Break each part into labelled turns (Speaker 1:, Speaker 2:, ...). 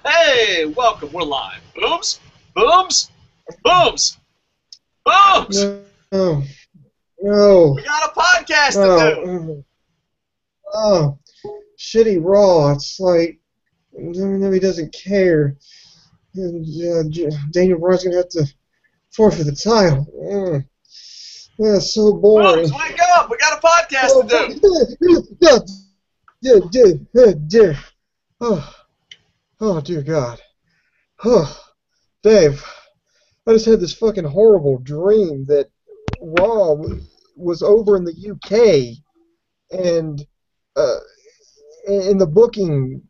Speaker 1: Hey, welcome. We're live. Booms, booms, booms, booms.
Speaker 2: No, no,
Speaker 1: We got a podcast to do.
Speaker 2: no. Oh, shitty Raw. It's like WWE doesn't care. And, Daniel Bryan's gonna have to forfeit the title. That's so boring.
Speaker 1: Booms, wake up. We got a podcast to
Speaker 2: do. Oh, dear God. Oh, Dave, I just had this fucking horrible dream that Raw was over in the UK, and the booking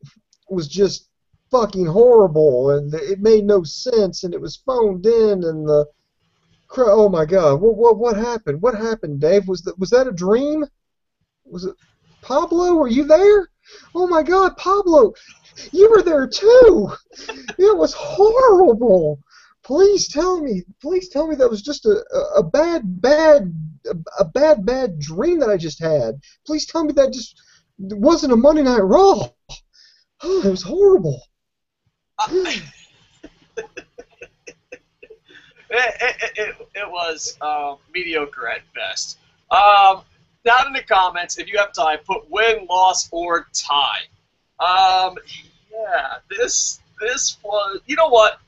Speaker 2: was just fucking horrible, and it made no sense, and it was phoned in, and oh my God, what happened? What happened, Dave? Was that a dream? Was it Pablo? Were you there? Oh my God, Pablo, you were there too. It was horrible. Please tell me that was just a bad dream that I just had. Please tell me that just wasn't a Monday Night Raw. Oh, it was horrible.
Speaker 1: It was mediocre at best. Down in the comments, if you have time, put win, loss, or tie. Yeah, this was. You know what?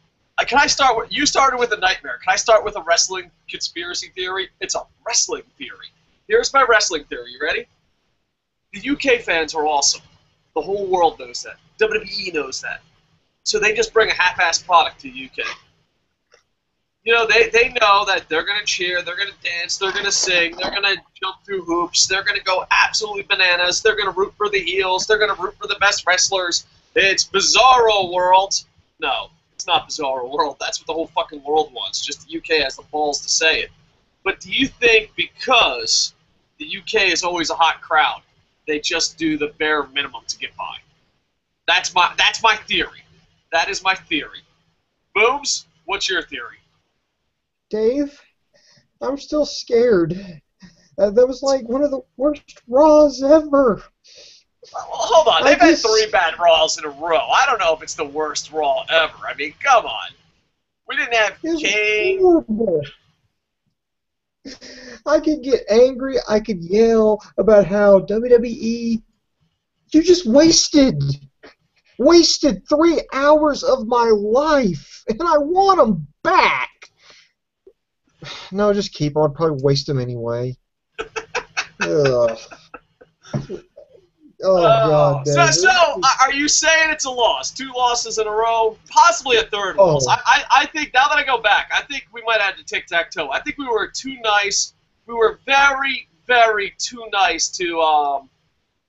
Speaker 1: Can I start with? You started with a nightmare. Can I start with a wrestling conspiracy theory? It's a wrestling theory. Here's my wrestling theory. You ready? The UK fans are awesome. The whole world knows that. WWE knows that. So they just bring a half-assed product to the UK. You know, they know that they're going to cheer, they're going to dance, they're going to sing, they're going to jump through hoops, they're going to go absolutely bananas, they're going to root for the heels, they're going to root for the best wrestlers. It's Bizarro World. No, it's not Bizarro World. That's what the whole fucking world wants. Just the UK has the balls to say it. But do you think because the UK is always a hot crowd, they just do the bare minimum to get by? That's my theory. That is my theory. Booms, what's your theory?
Speaker 2: Dave, I'm still scared. That was like one of the worst Raws ever.
Speaker 1: Well, hold on. They've had 3 bad Raws in a row. I don't know if it's the worst Raw ever. I mean, come on. We didn't have Kane.
Speaker 2: Horrible. I could get angry. I could yell about how WWE, you just wasted 3 hours of my life, and I want them back. No, just keep on. I'd probably waste them anyway. Ugh. Oh, God.
Speaker 1: So, are you saying it's a loss? 2 losses in a row? Possibly a 3rd loss. I think, now that I go back, I think we might have to tic-tac-toe. I think we were too nice. We were very, very too nice to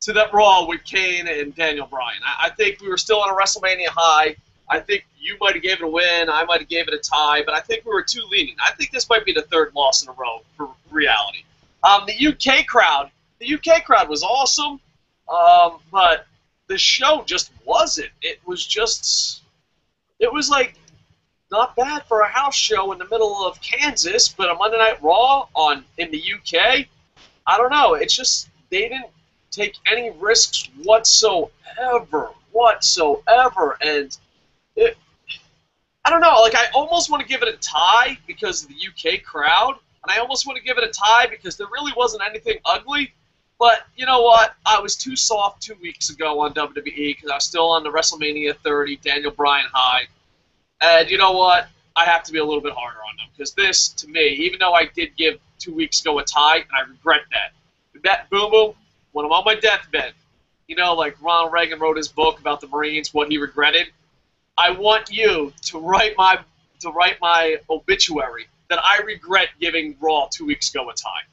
Speaker 1: that Raw with Kane and Daniel Bryan. I think we were still on a WrestleMania high. I think you might have gave it a win. I might have gave it a tie. But I think we were too lenient. I think this might be the 3rd loss in a row for reality. The UK crowd was awesome. But the show just wasn't. It was like not bad for a house show in the middle of Kansas, but a Monday Night Raw in the UK. I don't know. It's just they didn't take any risks whatsoever, and I don't know. Like I almost want to give it a tie because of the UK crowd, and I almost want to give it a tie because there really wasn't anything ugly. But you know what? I was too soft 2 weeks ago on WWE because I was still on the WrestleMania 30 Daniel Bryan high. And you know what? I have to be a little bit harder on them because this, to me, even though I did give 2 weeks ago a tie, and I regret that. That Boo-Boo, when I'm on my deathbed, you know, like Ronald Reagan wrote his book about the Marines, what he regretted. I want you to write my obituary that I regret giving Raw 2 weeks ago a tie.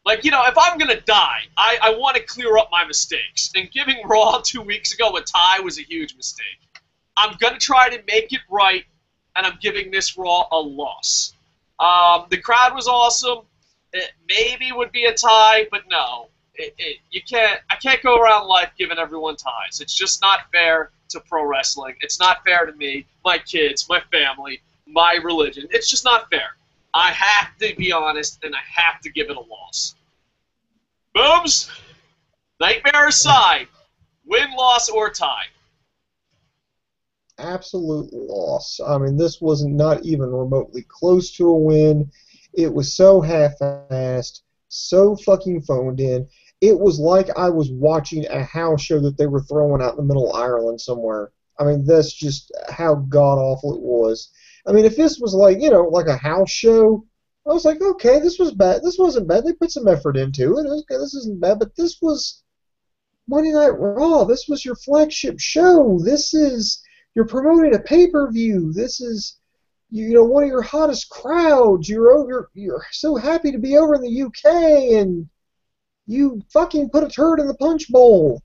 Speaker 1: Like, you know, if I'm going to die, I want to clear up my mistakes. And giving Raw 2 weeks ago a tie was a huge mistake. I'm going to try to make it right, and I'm giving this Raw a loss. The crowd was awesome. It maybe would be a tie, but no. I can't go around life giving everyone ties. It's just not fair to pro wrestling. It's not fair to me, my kids, my family, my religion. It's just not fair. I have to be honest, and I have to give it a loss. Booms, nightmare aside, win, loss, or tie.
Speaker 2: absolute loss. I mean, this was not even remotely close to a win. It was so half-assed, so fucking phoned in. It was like I was watching a house show that they were throwing out in the middle of Ireland somewhere. I mean, that's just how god-awful it was. I mean, if this was like, like a house show, I was like, okay, this was bad. This wasn't bad. They put some effort into it. Okay, this isn't bad, but this was Monday Night Raw. This was your flagship show. You're promoting a pay-per-view. This is, one of your hottest crowds. You're so happy to be over in the UK, and you fucking put a turd in the punch bowl.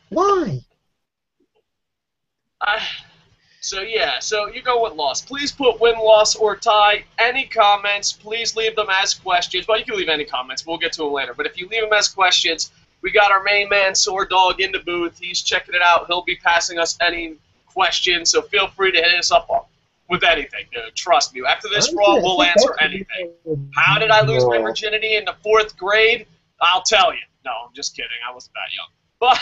Speaker 2: Why?
Speaker 1: So you go with loss. Please put win, loss, or tie. Any comments, please leave them as questions. Well, you can leave any comments. We'll get to them later. But if you leave them as questions, we got our main man, Sword Dog, in the booth. He's checking it out. He'll be passing us any questions, so feel free to hit us up with anything, dude. Trust me. After this Raw, we'll answer anything. How did I lose my virginity in the 4th grade? I'll tell you. No, I'm just kidding. I wasn't that young. But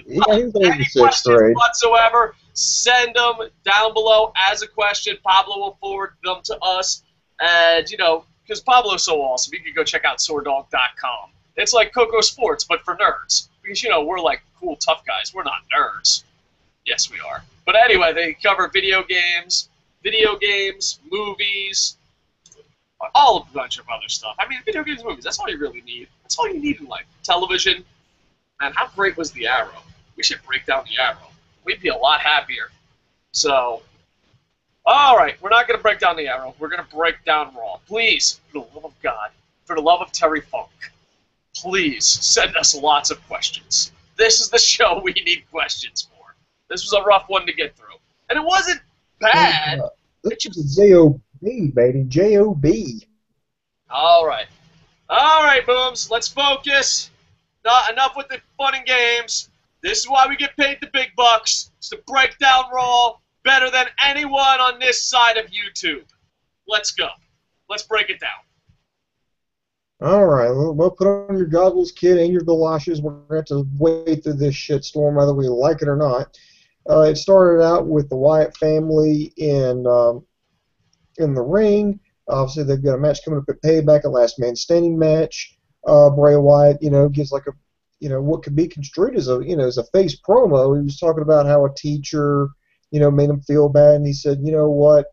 Speaker 1: any questions whatsoever, send them down below as a question. Pablo will forward them to us. And, because Pablo's so awesome, you can go check out SwordDog.com. It's like Kocosports, but for nerds. Because, we're like cool, tough guys. We're not nerds. Yes, we are. But anyway, they cover video games, movies, all a bunch of other stuff. I mean, video games, movies, that's all you really need. That's all you need in life. Television. Man, how great was the Arrow? We should break down the Arrow. We'd be a lot happier. So, all right, we're not going to break down the Arrow. We're going to break down Raw. Please, for the love of God, for the love of Terry Funk, please send us lots of questions. This is the show we need questions for. This was a rough one to get through. And it wasn't bad.
Speaker 2: This is a J-O-B, baby. J-O-B.
Speaker 1: All right. All right, Booms. Let's focus. Not enough with the fun and games. This is why we get paid the big bucks. It's to break down Raw better than anyone on this side of YouTube. Let's go. Let's break it down.
Speaker 2: All right. Well, put on your goggles, kid, and your galoshes. We're going to have to wade through this shitstorm whether we like it or not. It started out with the Wyatt family in the ring. Obviously, they've got a match coming up at Payback, a last man standing match. Bray Wyatt, gives like a, what could be construed as a face promo. He was talking about how a teacher, made him feel bad, and he said, what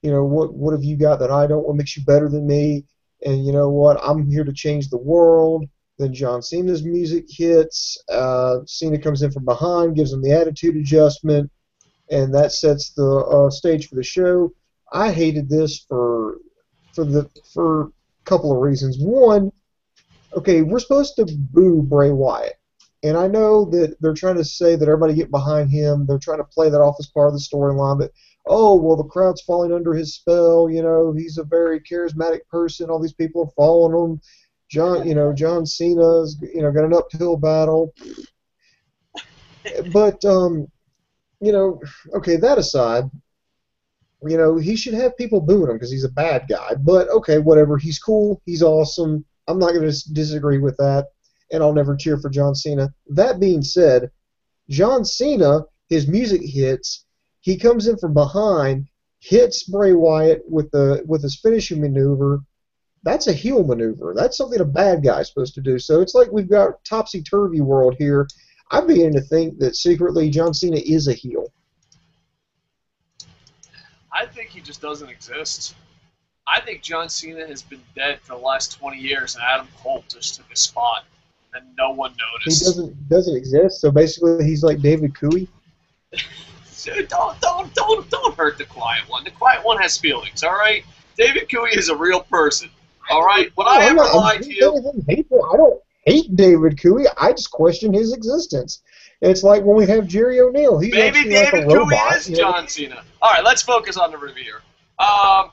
Speaker 2: have you got that I don't? What makes you better than me? And you know what? I'm here to change the world. Then John Cena's music hits. Cena comes in from behind, gives him the attitude adjustment, and that sets the stage for the show. I hated this for a couple of reasons. One, okay, we're supposed to boo Bray Wyatt, and I know that they're trying to say that everybody get behind him. They're trying to play that off as part of the storyline, but oh, well, the crowd's falling under his spell. He's a very charismatic person. All these people are following him. John Cena's, got an uphill battle. But, okay, that aside, he should have people booing him because he's a bad guy. But, okay, whatever. He's cool. He's awesome. I'm not going to disagree with that, and I'll never cheer for John Cena. That being said, John Cena, his music hits. He comes in from behind, hits Bray Wyatt with his finishing maneuver. That's a heel maneuver. That's something a bad guy's supposed to do. So it's like we've got topsy-turvy world here. I'm beginning to think that secretly John Cena is a heel.
Speaker 1: I think he just doesn't exist. I think John Cena has been dead for the last 20 years, and Adam Cole just took his spot, and no one noticed.
Speaker 2: He doesn't exist. So basically, he's like David Cooey.
Speaker 1: Dude, don't hurt the quiet one. The quiet one has feelings. All right, David Cooey is a real person. All right, when I ever lied to you,
Speaker 2: I don't hate David Cooey. I just question his existence. It's like when we have Jerry O'Neill. He's
Speaker 1: maybe David
Speaker 2: like a robot,
Speaker 1: Cooey is John Cena. All right, let's focus on the review.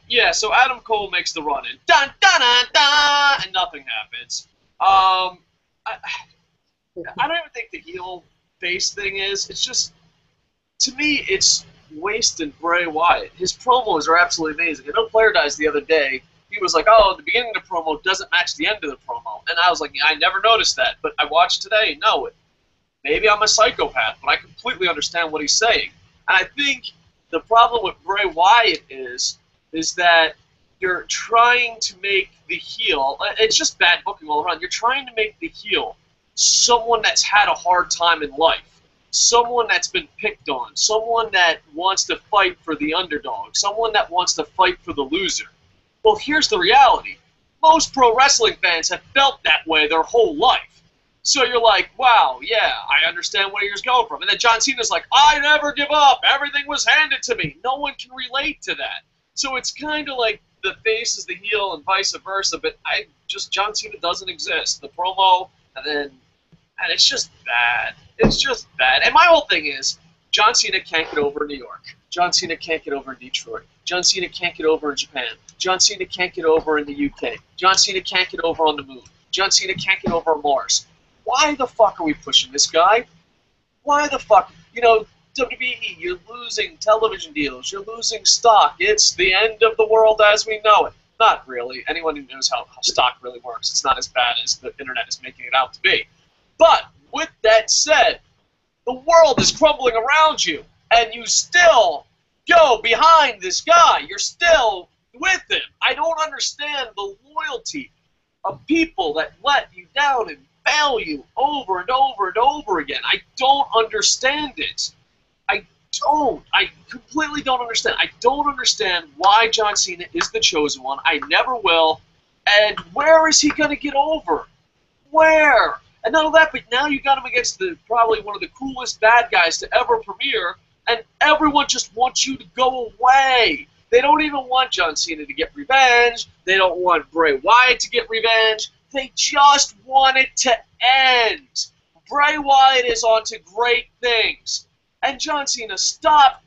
Speaker 1: Yeah, so Adam Cole makes the run in, dun dun dun dun, and nothing happens. I don't even think the heel face thing is. It's just, to me, it's wasted Bray Wyatt. His promos are absolutely amazing. I know Player Dies the other day. He was like, oh, the beginning of the promo doesn't match the end of the promo. And I was like, I never noticed that. But I watched today. No, Maybe I'm a psychopath, but I completely understand what he's saying. And I think the problem with Bray Wyatt is that you're trying to make the heel, it's just bad booking all around, you're trying to make the heel someone that's had a hard time in life, someone that's been picked on, someone that wants to fight for the underdog, someone that wants to fight for the loser. Well, here's the reality. Most pro wrestling fans have felt that way their whole life. So you're like, wow, yeah, I understand where you're going from. And then John Cena's like, I never give up. Everything was handed to me. No one can relate to that. So it's kind of like the face is the heel and vice versa, but John Cena doesn't exist. The promo, and it's just bad. It's just bad. And my whole thing is, John Cena can't get over in New York. John Cena can't get over in Detroit. John Cena can't get over in Japan. John Cena can't get over in the UK. John Cena can't get over on the moon. John Cena can't get over on Mars. Why the fuck are we pushing this guy? Why the fuck? You know, WWE, you're losing television deals. You're losing stock. It's the end of the world as we know it. Not really. Anyone who knows how stock really works, it's not as bad as the internet is making it out to be. But with that said, the world is crumbling around you, and you still go behind this guy. You're still with him. I don't understand the loyalty of people that let you down and fail you over and over and over again. I don't understand it. I completely don't understand. I don't understand why John Cena is the chosen one. I never will. And where is he going to get over? Where? And not only that, but now you got him against probably one of the coolest bad guys to ever premiere, and everyone just wants you to go away. They don't even want John Cena to get revenge. They don't want Bray Wyatt to get revenge. They just want it to end. Bray Wyatt is on to great things. And John Cena, stop.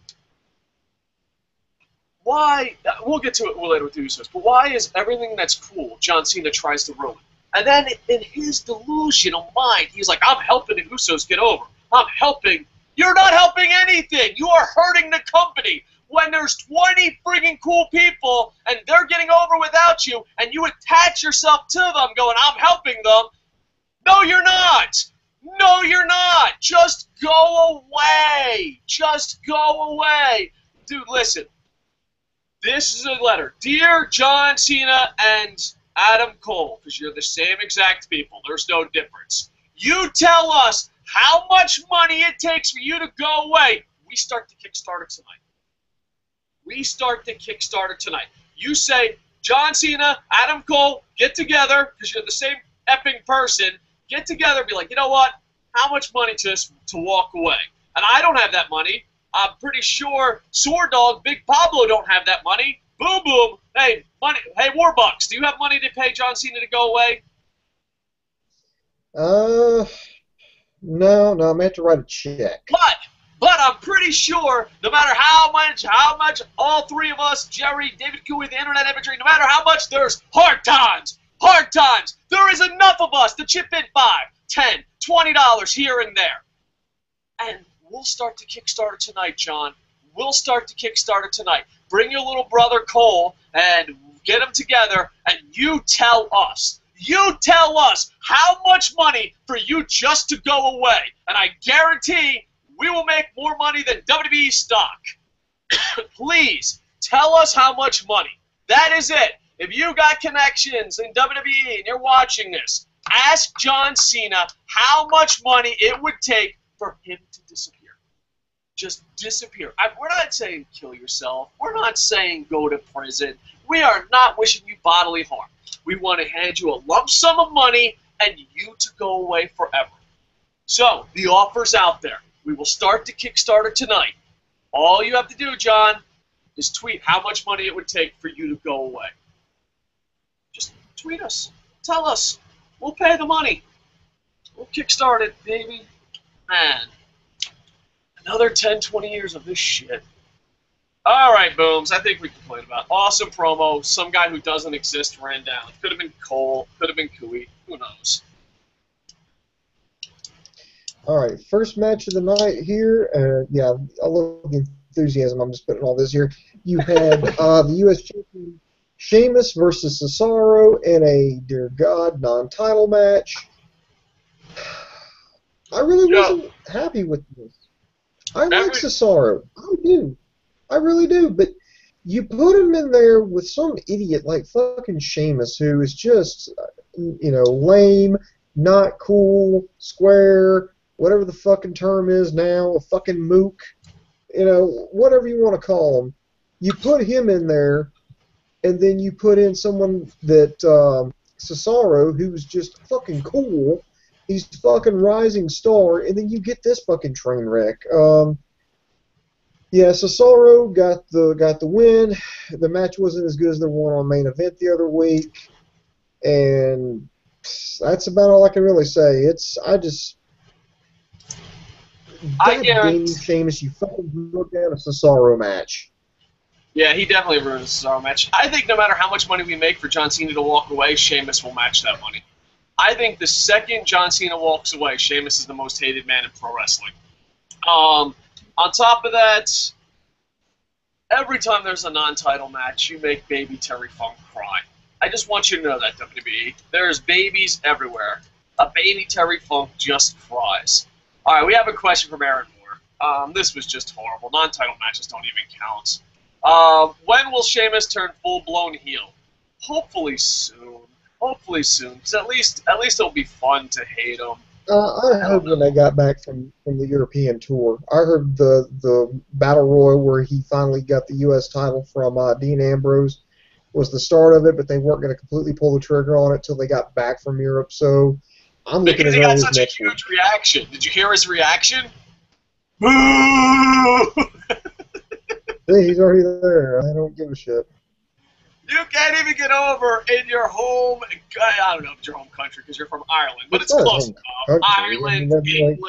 Speaker 1: Why? We'll get to it later with the Usos, but why is everything that's cool John Cena tries to ruin? And then in his delusional mind, he's like, I'm helping the Usos get over. I'm helping. You're not helping anything. You are hurting the company. When there's 20 friggin' cool people and they're getting over without you, and you attach yourself to them going, I'm helping them. No, you're not. No, you're not. Just go away. Just go away. Dude, listen. This is a letter. Dear John Cena and Adam Cole, because you're the same exact people. There's no difference. You tell us how much money it takes for you to go away. We start the Kickstarter tonight. We start the Kickstarter tonight. You say, John Cena, Adam Cole, get together, because you're the same effing person. Get together and be like, you know what? How much money to walk away? And I don't have that money. I'm pretty sure Sword Dog, Big Pablo don't have that money. Boom, boom. Hey, money. Hey, Warbucks, do you have money to pay John Cena to go away?
Speaker 2: No, I'm going to have to write a check.
Speaker 1: But I'm pretty sure no matter how much all three of us, Jerry, David Cooey, the Internet Imagery, no matter how much there's hard times, there is enough of us to chip in $5, $10, $20 here and there. And we'll start the Kickstarter tonight, John. We'll start the Kickstarter tonight. Bring your little brother Cole and get them together, and you tell us how much money for you just to go away. And I guarantee we will make more money than WWE stock. Please, tell us how much money. That is it. If you got connections in WWE and you're watching this, ask John Cena how much money it would take for him to disappear. Just disappear. We're not saying kill yourself. We're not saying go to prison. We are not wishing you bodily harm. We want to hand you a lump sum of money and you to go away forever. So, the offer's out there. We will start the Kickstarter tonight. All you have to do, John, is tweet how much money it would take for you to go away. Just tweet us. Tell us. We'll pay the money. We'll kickstart it, baby. Man. Another 10, 20 years of this shit. All right, Booms. I think we complained about. Awesome promo. Some guy who doesn't exist ran down. Could have been Cole. Could have been Cooey. Who knows?
Speaker 2: All right, first match of the night here. Yeah, I love the enthusiasm. I'm just putting all this here. You had the U.S. champion Sheamus versus Cesaro in a, dear God, non-title match. I really wasn't happy with this. I like Cesaro. I do. I really do. But you put him in there with some idiot like fucking Sheamus, who is just, lame, not cool, square, whatever the fucking term is now, a fucking mook, whatever you want to call him. You put him in there, and then you put in someone that, Cesaro, who's just fucking cool. He's fucking rising star, and then you get this fucking train wreck. Yeah, Cesaro got the win. The match wasn't as good as the one on main event the other week, and that's about all I can really say. I guarantee Sheamus, you fucking look at a Cesaro match.
Speaker 1: Yeah, he definitely ruined the Cesaro match. I think no matter how much money we make for John Cena to walk away, Sheamus will match that money. I think the second John Cena walks away, Sheamus is the most hated man in pro wrestling. On top of that, every time there's a non-title match, you make baby Terry Funk cry. I just want you to know that, WWE. There's babies everywhere. A baby Terry Funk just cries. All right, we have a question from Aaron Moore. This was just horrible. Non-title matches don't even count. When will Sheamus turn full-blown heel? Hopefully soon. Hopefully soon, because at least it'll be fun to hate him.
Speaker 2: I heard when they got back from the European tour. I heard the Battle Royal where he finally got the U.S. title from Dean Ambrose was the start of it, but they weren't going to completely pull the trigger on it till they got back from Europe. So I'm looking at
Speaker 1: because he got such a huge reaction. Did you hear his reaction? Boo!
Speaker 2: Hey, he's already there. I don't give a shit.
Speaker 1: You can't even get over in your home, I don't know if it's your home country because you're from Ireland, but it's close enough. Ireland, England,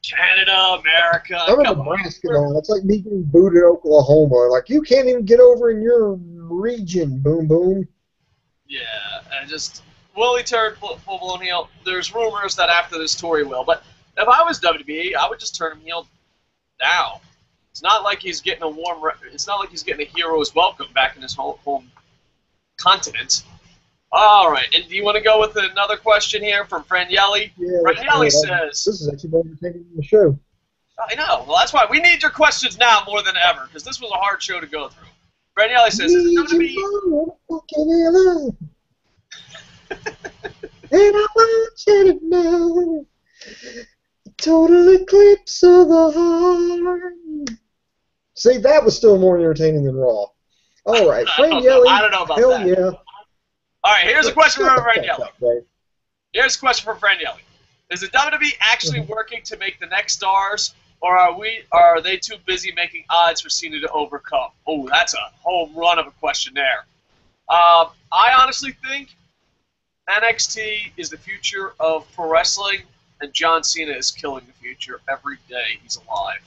Speaker 1: Canada, America.
Speaker 2: I'm in Nebraska now. It's like me getting booed in Oklahoma. Like, you can't even get over in your region, boom, boom.
Speaker 1: Yeah, and just, will he turn full-blown heel? There's rumors that after this tour he will, but if I was WWE, I would just turn him heel now. It's not like he's getting it's not like he's getting a hero's welcome back in his home continent. All right, and do you want to go with another question here from Franielli?
Speaker 2: Yeah,
Speaker 1: Franielli says,
Speaker 2: "This is actually more entertaining than the show."
Speaker 1: I know. Well, that's why we need your questions now more than ever because this was a hard show to go through. Franielli says, "Is it WWE?"
Speaker 2: And I want you to know, total eclipse of the heart. See, that was still more entertaining than Raw. All right, Franielli.
Speaker 1: I don't know about
Speaker 2: hell
Speaker 1: that.
Speaker 2: Yeah.
Speaker 1: All right, here's a question from Franielli. Here's a question from Franielli. Is the WWE actually working to make the next stars, or are they too busy making odds for Cena to overcome? Oh, that's a home run of a question there. I honestly think NXT is the future of pro wrestling, and John Cena is killing the future every day he's alive.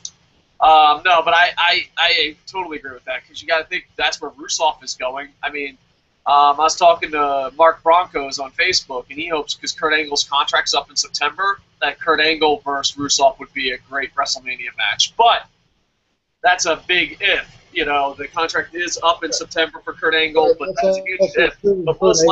Speaker 1: No, but I totally agree with that because you got to think that's where Rusev is going. I mean, I was talking to Mark Broncos on Facebook, and he hopes because Kurt Angle's contract's up in September that Kurt Angle versus Rusev would be a great WrestleMania match. But that's a big if. You know, the contract is up in September for Kurt Angle, but that's a huge if. But most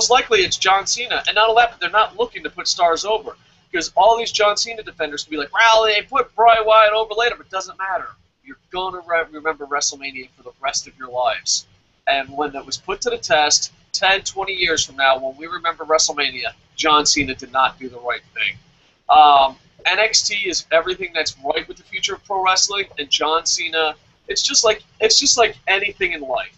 Speaker 1: likely it's John Cena, and not only that, but they're not looking to put stars over. Because all these John Cena defenders can be like, well, they put Bray Wyatt over later, but it doesn't matter. You're going to remember WrestleMania for the rest of your lives. And when it was put to the test, 10, 20 years from now, when we remember WrestleMania, John Cena did not do the right thing. NXT is everything that's right with the future of pro wrestling, and John Cena, it's just like anything in life.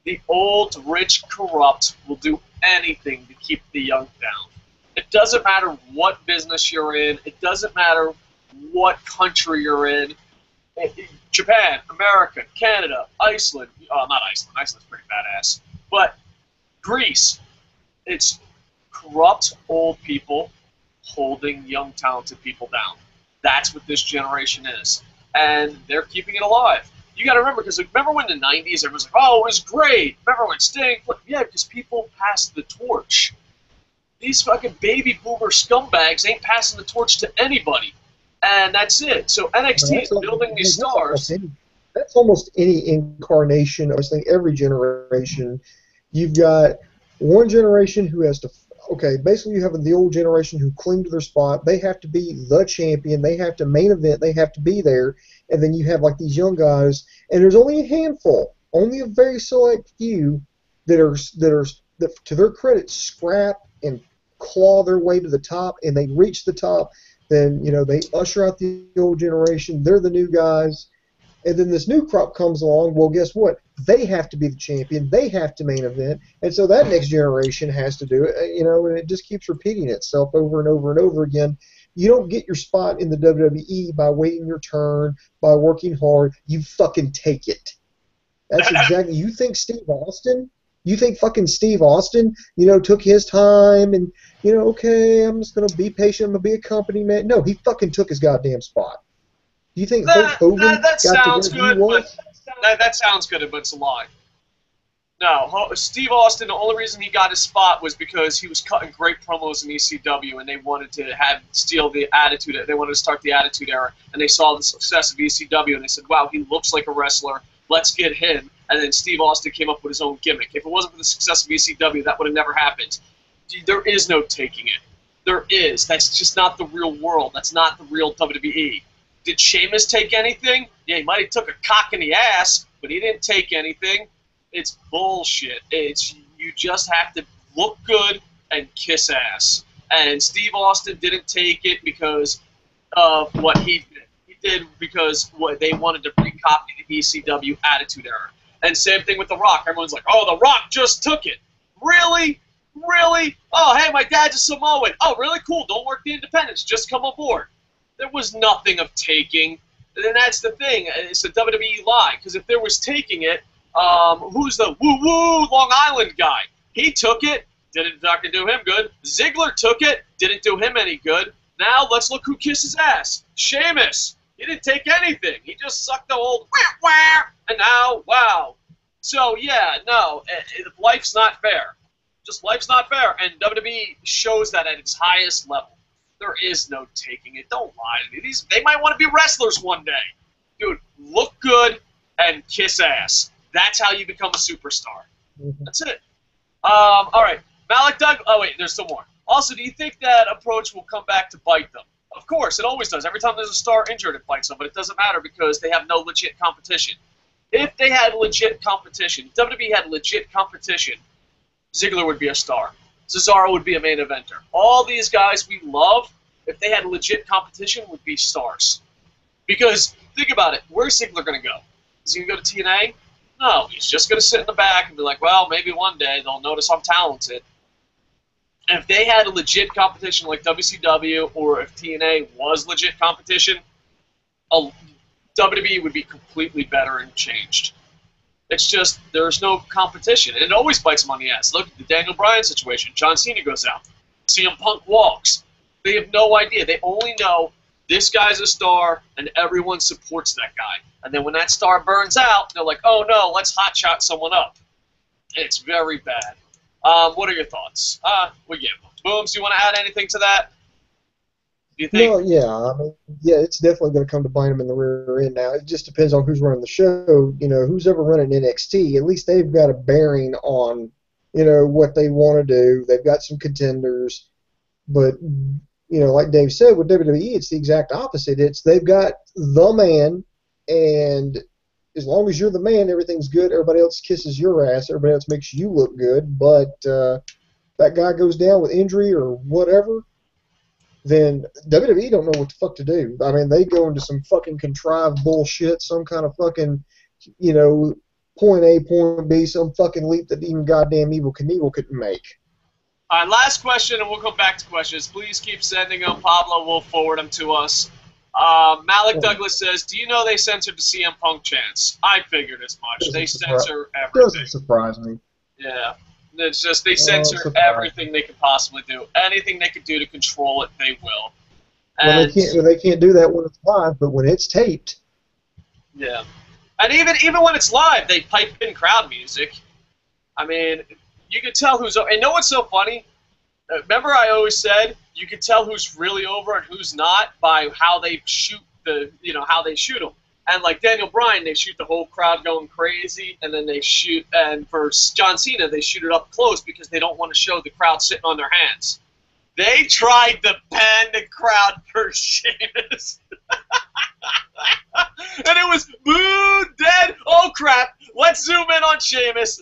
Speaker 1: The old, rich, corrupt will do anything to keep the young down. It doesn't matter what business you're in. It doesn't matter what country you're in. Japan, America, Canada, Iceland. Oh, not Iceland. Iceland's pretty badass. But Greece. It's corrupt old people holding young, talented people down. That's what this generation is. And they're keeping it alive. You got to remember, because remember when in the 90s everyone's like, oh, it was great. Remember when Sting? Yeah, because people passed the torch. These fucking baby boomer scumbags ain't passing the torch to anybody. And that's it. So NXT is building these stars.
Speaker 2: That's almost any incarnation of wrestling, every generation. You've got one generation who has to okay, basically you have the old generation who cling to their spot. They have to be the champion. They have to main event. They have to be there. And then you have like these young guys, and there's only a handful, only a very select few that to their credit, scrap and claw their way to the top, and they reach the top. Then they usher out the old generation. They're the new guys. And then this new crop comes along. Well, guess what? They have to be the champion. They have to main event. And so that next generation has to do it, and it just keeps repeating itself over and over and over again. You don't get your spot in the WWE by waiting your turn, by working hard. You fucking take it. That's exactly. You think fucking Steve Austin, took his time and, okay, I'm just going to be patient. I'm going to be a company man. No, he fucking took his goddamn spot. Do you think Hulk Hogan
Speaker 1: that sounds good, but that sounds good, but it's a lie. No, Steve Austin, the only reason he got his spot was because he was cutting great promos in ECW, and they wanted to steal the Attitude. They wanted to start the Attitude Era, and they saw the success of ECW, and they said, wow, he looks like a wrestler. Let's get him. And then Steve Austin came up with his own gimmick. If it wasn't for the success of ECW, that would have never happened. There is no taking it. There is. That's just not the real world. That's not the real WWE. Did Sheamus take anything? Yeah, he might have took a cock in the ass, but he didn't take anything. It's bullshit. You just have to look good and kiss ass. And Steve Austin didn't take it because of what he did. He did because they wanted to recopy the ECW Attitude Era. And same thing with The Rock. Everyone's like, oh, The Rock just took it. Really? Really? Oh, hey, my dad's a Samoan. Oh, really? Cool. Don't work the independents. Just come aboard. There was nothing of taking. And that's the thing. It's a WWE lie. Because if there was taking it, who's the woo-woo Long Island guy? He took it. Didn't fucking do him good. Ziggler took it. Didn't do him any good. Now let's look who kisses ass. Sheamus. He didn't take anything. He just sucked the old wah-wah. And now, wow. So, yeah, no. Life's not fair. Just life's not fair. And WWE shows that at its highest level. There is no taking it. Don't lie to me. They might want to be wrestlers one day. Dude, look good and kiss ass. That's how you become a superstar. That's it. All right. Malik Doug. Oh, wait, there's still more. Also, do you think that approach will come back to bite them? Of course, it always does. Every time there's a star injured, it bites them, but it doesn't matter because they have no legit competition. If they had legit competition, if WWE had legit competition, Ziggler would be a star. Cesaro would be a main eventer. All these guys we love, if they had legit competition, would be stars. Because, think about it, where's Ziggler going to go? Is he going to go to TNA? No, he's just going to sit in the back and be like, well, maybe one day they'll notice I'm talented. And if they had a legit competition like WCW, or if TNA was legit competition, WWE would be completely better and changed. It's just, there's no competition. And it always bites them on the ass. Look at the Daniel Bryan situation. John Cena goes out. CM Punk walks. They have no idea. They only know this guy's a star and everyone supports that guy. And then when that star burns out, they're like, oh no, let's hotshot someone up. It's very bad. What are your thoughts? We get them. Booms, do you want to add anything to that? Do you think?
Speaker 2: Well, yeah. I mean, yeah, it's definitely going to come to bite them in the rear end now. It just depends on who's running the show. Who's ever running NXT, at least they've got a bearing on, what they want to do. They've got some contenders. But, like Dave said, with WWE, it's the exact opposite. They've got the man, and as long as you're the man, everything's good. Everybody else kisses your ass. Everybody else makes you look good. But that guy goes down with injury or whatever, then WWE don't know what the fuck to do. I mean, they go into some fucking contrived bullshit, some kind of fucking, point A, point B, some fucking leap that even goddamn Evel Knievel couldn't make.
Speaker 1: All right, last question, and we'll come back to questions. Please keep sending them. Pablo will forward them to us. Malik Douglas says, do you know they censored the CM Punk chants? I figured as much. They censor everything.
Speaker 2: Doesn't surprise me.
Speaker 1: Yeah. It's just they censor everything they could possibly do. Anything they could do to control it, they will. And
Speaker 2: well, they can't do that when it's live, but when it's taped.
Speaker 1: Yeah. And even when it's live, they pipe in crowd music. I mean, you can tell who's... And you know what's so funny? Remember I always said you can tell who's really over and who's not by how they shoot how they shoot them. And like Daniel Bryan, they shoot the whole crowd going crazy, and then they shoot, and for John Cena, they shoot it up close because they don't want to show the crowd sitting on their hands. They tried to pan the crowd for Sheamus. And it was boo, dead, oh crap, let's zoom in on Sheamus.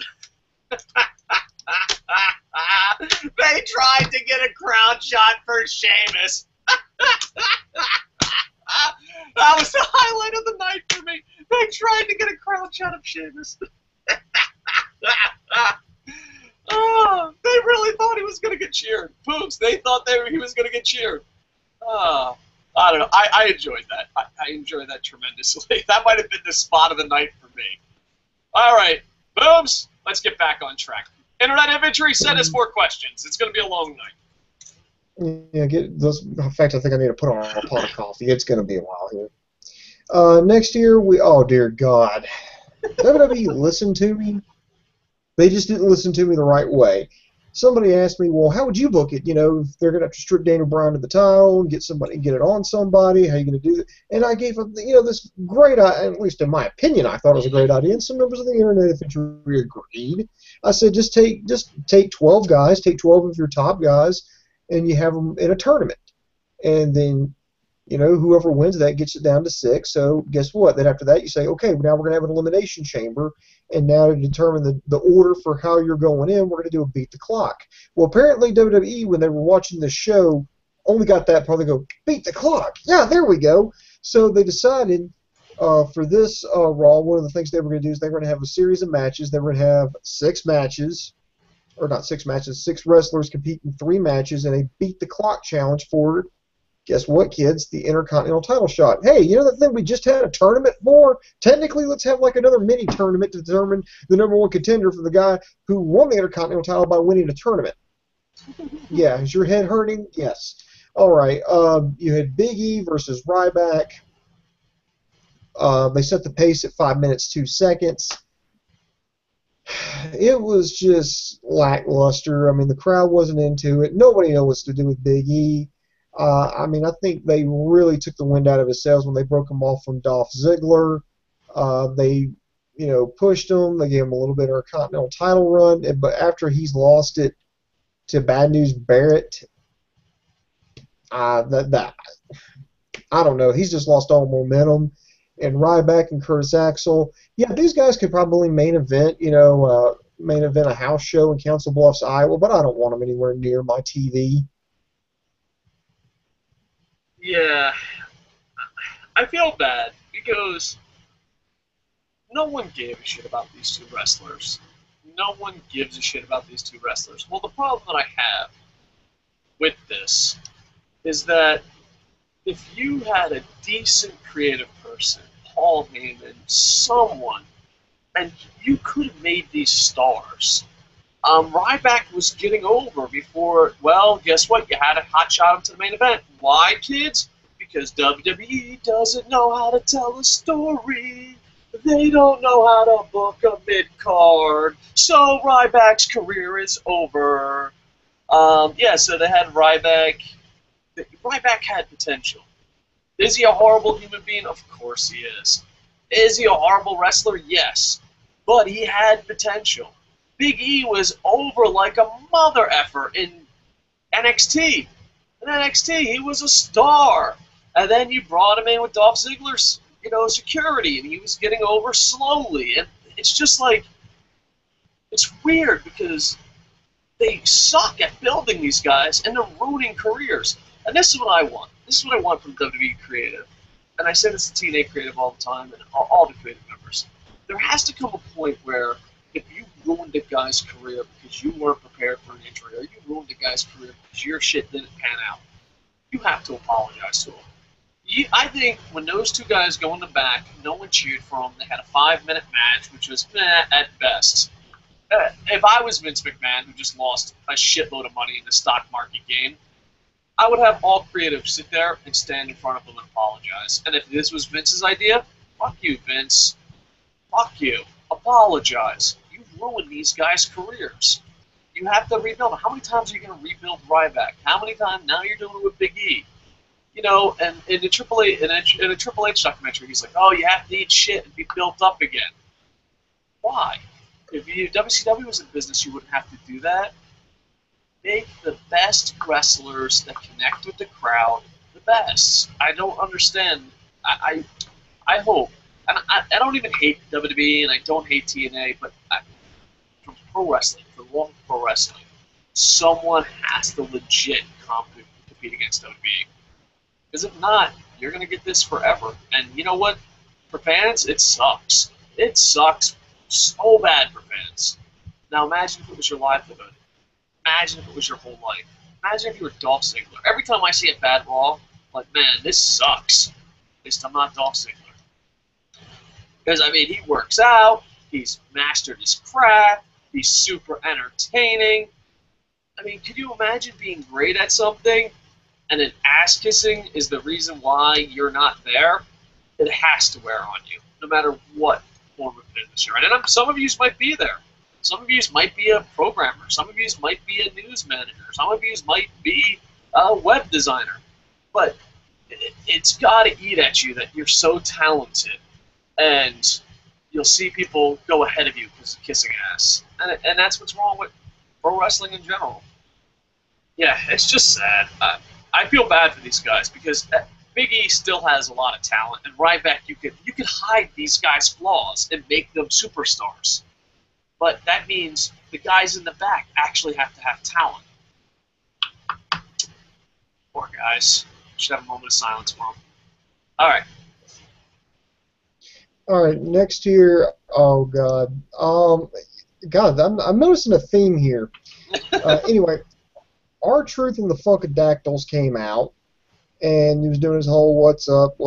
Speaker 1: They tried to get a crowd shot for Sheamus. That was the highlight of the night for me. They tried to get a crowd shot of Sheamus. Oh, they really thought he was going to get cheered. Poops, they thought he was going to get cheered. I don't know. I enjoyed that. I enjoyed that tremendously. That might have been the spot of the night for me. All right, Booms, let's get back on track. Internet Inventory sent us 4 questions. It's going to be a long night.
Speaker 2: Yeah, get those. In fact, I think I need to put on a pot of coffee. It's going to be a while here. Next year, oh dear God, WWE listened to me. They just didn't listen to me the right way. Somebody asked me, well, how would you book it? You know, if they're going to have to strip Daniel Bryan to the title and get it on somebody, how are you going to do it? And I gave them, this great, at least in my opinion, I thought it was a great idea, and some members of the Internet Inventory agreed. I said, just take 12 guys, take 12 of your top guys, and you have them in a tournament. And then, whoever wins that gets it down to 6. So guess what? Then after that, you say, okay, now we're going to have an elimination chamber. And now to determine the order for how you're going in, we're going to do a beat the clock. Well, apparently WWE, when they were watching the show, only got that part. They go, beat the clock. Yeah, there we go. So they decided for this Raw, one of the things they were going to do is they were going to have a series of matches. They were going to have 6 matches. Or not 6 matches, 6 wrestlers compete in 3 matches in a beat the clock challenge for, guess what, kids, the Intercontinental title shot. Hey, you know that thing we just had a tournament for? Technically, let's have like another mini tournament to determine the #1 contender for the guy who won the Intercontinental title by winning a tournament. Yeah, is your head hurting? Yes. All right. You had Big E versus Ryback. They set the pace at 5 minutes 2 seconds. It was just lackluster. I mean, the crowd wasn't into it. Nobody knows what to do with Big E. I think they really took the wind out of his sails when they broke him off from Dolph Ziggler. They, pushed him. They gave him a little bit of a Continental title run. But after he's lost it to Bad News Barrett, I don't know. He's just lost all momentum. And Ryback and Curtis Axel, yeah, these guys could probably main event a house show in Council Bluffs, Iowa, but I don't want them anywhere near my TV.
Speaker 1: Yeah, I feel bad because no one gave a shit about these 2 wrestlers. No one gives a shit about these 2 wrestlers. Well, the problem that I have with this is that if you had a decent creative person, Paul Heyman, someone, and you could have made these stars. Ryback was getting over before, well, guess what? You had to hotshot him to the main event. Why, kids? Because WWE doesn't know how to tell a story. They don't know how to book a mid-card. So Ryback's career is over. So they had Ryback. Ryback had potential. Is he a horrible human being? Of course he is. Is he a horrible wrestler? Yes. But he had potential. Big E was over like a mother effer in NXT. In NXT, he was a star. And then you brought him in with Dolph Ziggler's, security, and he was getting over slowly. And it's just like, it's weird because they suck at building these guys, and they're ruining careers. And this is what I want. This is what I want from WWE Creative. And I say this to TNA Creative all the time, and all the creative members. There has to come a point where if you ruined a guy's career because you weren't prepared for an injury, or you ruined a guy's career because your shit didn't pan out, you have to apologize to him. I think when those 2 guys go in the back, no one cheered for them. They had a 5-minute match, which was meh at best. If I was Vince McMahon, who just lost a shitload of money in the stock market game, I would have all creatives sit there and stand in front of them and apologize. And if this was Vince's idea, fuck you, Vince. Fuck you. Apologize. You've ruined these guys' careers. You have to rebuild them. How many times are you going to rebuild Ryback? How many times? Now you're doing it with Big E. you know, and in a Triple H documentary, he's like, oh, you have to eat shit and be built up again. Why? If WCW was in business, you wouldn't have to do that. Make the best wrestlers that connect with the crowd the best. I don't understand. I hope, and I don't even hate WWE and I don't hate TNA, but from pro wrestling, for long pro wrestling, someone has to legit compete against WWE. Because if not, you're going to get this forever. And you know what? For fans, it sucks. It sucks so bad for fans. Now imagine if it was your livelihood. Imagine if it was your whole life. Imagine if you were Dolph Ziggler. Every time I see a bad Raw, I'm like, man, this sucks. At least I'm not Dolph Ziggler. Because, I mean, he works out. He's mastered his craft. He's super entertaining. I mean, could you imagine being great at something and then ass-kissing is the reason why you're not there? It has to wear on you, no matter what form of business you're in. And some of you might be there. Some of you might be a programmer. Some of you might be a news manager. Some of you might be a web designer. But it's got to eat at you that you're so talented, and you'll see people go ahead of you because of kissing ass. And that's what's wrong with pro wrestling in general. Yeah, it's just sad. I feel bad for these guys because Big E still has a lot of talent, and Ryback, you could hide these guys' flaws and make them superstars. But that means the guys in the back actually have to have talent. Poor guys. Should have a moment of silence for them. All right.
Speaker 2: All right, next here. Oh God. God, I'm noticing a theme here. Anyway, R-Truth and the Funkadactyls came out, and he was doing his whole what's up,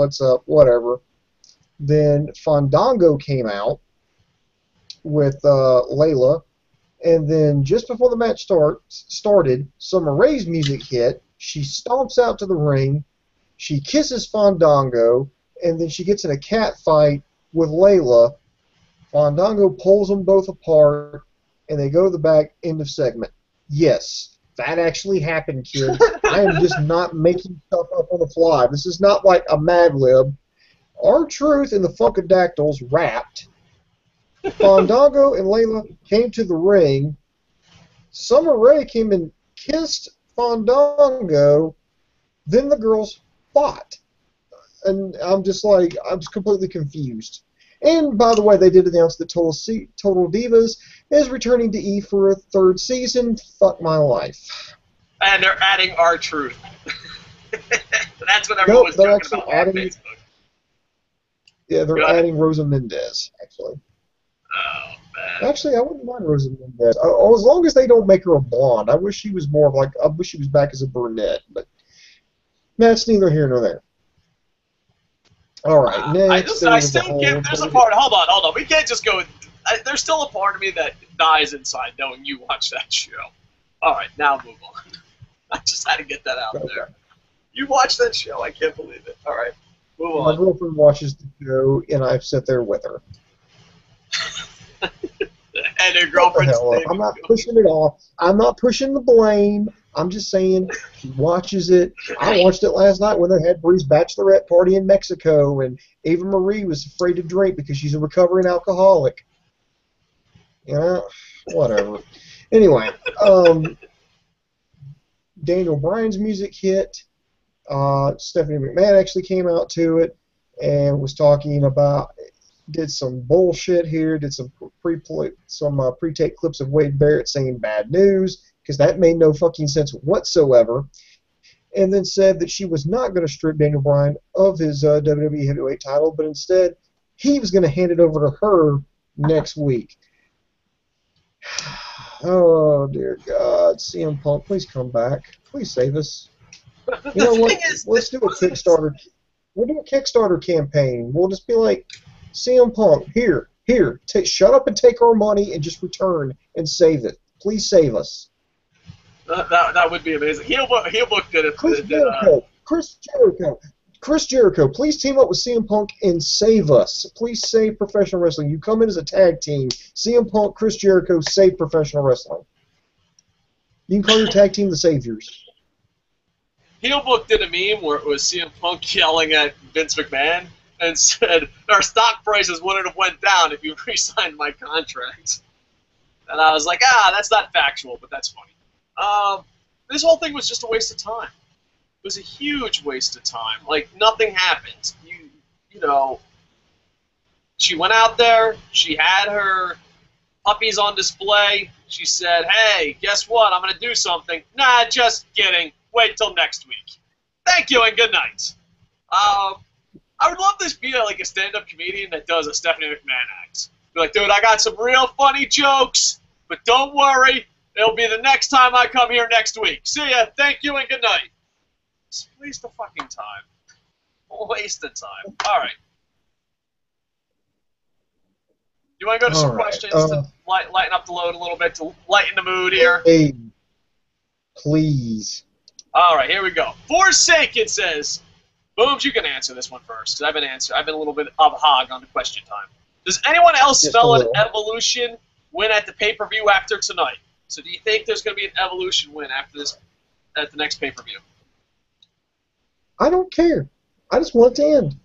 Speaker 2: whatever. Then Fandango came out with Layla, and then just before the match started, Summer Rae's music hit. She stomps out to the ring, she kisses Fandango, and then she gets in a cat fight with Layla. Fandango pulls them both apart, and they go to the back. End of segment. Yes, that actually happened, kid. I am just not making stuff up on the fly. This is not like a Mad Lib. R-Truth and the Funkadactyls rapped. Fandango and Layla came to the ring. Summer Rae came and kissed Fandango. Then the girls fought. And I'm just completely confused. And by the way, they did announce that Total Divas is returning to E for a third season. Fuck my life.
Speaker 1: And they're adding R-Truth. That's what everyone was talking about on Facebook.
Speaker 2: Yeah, they're adding Rosa Mendez, actually.
Speaker 1: Oh, man.
Speaker 2: Actually, I wouldn't mind Rosa Mendez. As long as they don't make her a blonde. I wish she was more of I wish she was back as a brunette. But that's neither here nor there. All right, next.
Speaker 1: I still give. There's a part. Hold on. We can't just go. There's still a part of me that dies inside knowing you watch that show. All right, now move on. I just had to get that out there. You watch that show. I can't believe it. All right, move on.
Speaker 2: My girlfriend watches the show, and I've sat there with her.
Speaker 1: And your girlfriend's
Speaker 2: I'm not pushing it off. I'm not pushing the blame. I'm just saying she watches it. I watched it last night when they had Bree's bachelorette party in Mexico, and Ava Marie was afraid to drink because she's a recovering alcoholic. You know, whatever. Anyway, Daniel Bryan's music hit. Stephanie McMahon actually came out to it and was talking about, did some bullshit here, did some pre-tape clips of Wade Barrett saying bad news, because that made no fucking sense whatsoever, and then said that she was not going to strip Daniel Bryan of his WWE Heavyweight title, but instead he was going to hand it over to her next week. Oh, dear God. CM Punk, please come back. Please save us. You know what? Let's do a Kickstarter. We'll do a Kickstarter campaign. We'll just be like, CM Punk, here, shut up and take our money and just return and save it. Please save us.
Speaker 1: That would be amazing. Heel book did it.
Speaker 2: Chris Jericho, please team up with CM Punk and save us. Please save professional wrestling. You come in as a tag team. CM Punk, Chris Jericho, save professional wrestling. You can call your tag team the Saviors.
Speaker 1: Heelbook did a meme where it was CM Punk yelling at Vince McMahon and said, our stock prices wouldn't have went down if you re-signed my contract. And I was like, that's not factual, but that's funny. This whole thing was just a waste of time. It was a huge waste of time. Like, nothing happened. You know, she went out there, she had her puppies on display, she said, hey, guess what, I'm going to do something. Nah, just kidding. Wait till next week. Thank you and good night. I would love this be like a stand-up comedian that does a Stephanie McMahon act. Be like, dude, I got some real funny jokes, but don't worry, it'll be the next time I come here next week. See ya, thank you and good night. It's a waste of fucking time. A waste of time. All right. You want to go to some questions to lighten up the load a little bit, to lighten the mood here?
Speaker 2: Hey, please.
Speaker 1: All right, here we go. Forsaken says, Booms, you can answer this one first, because I've been a little bit of hog on the question time. Does anyone else smell an Evolution win at the pay-per-view after tonight? So do you think there's going to be an Evolution win after this, at the next pay-per-view?
Speaker 2: I don't care. I just want it to end.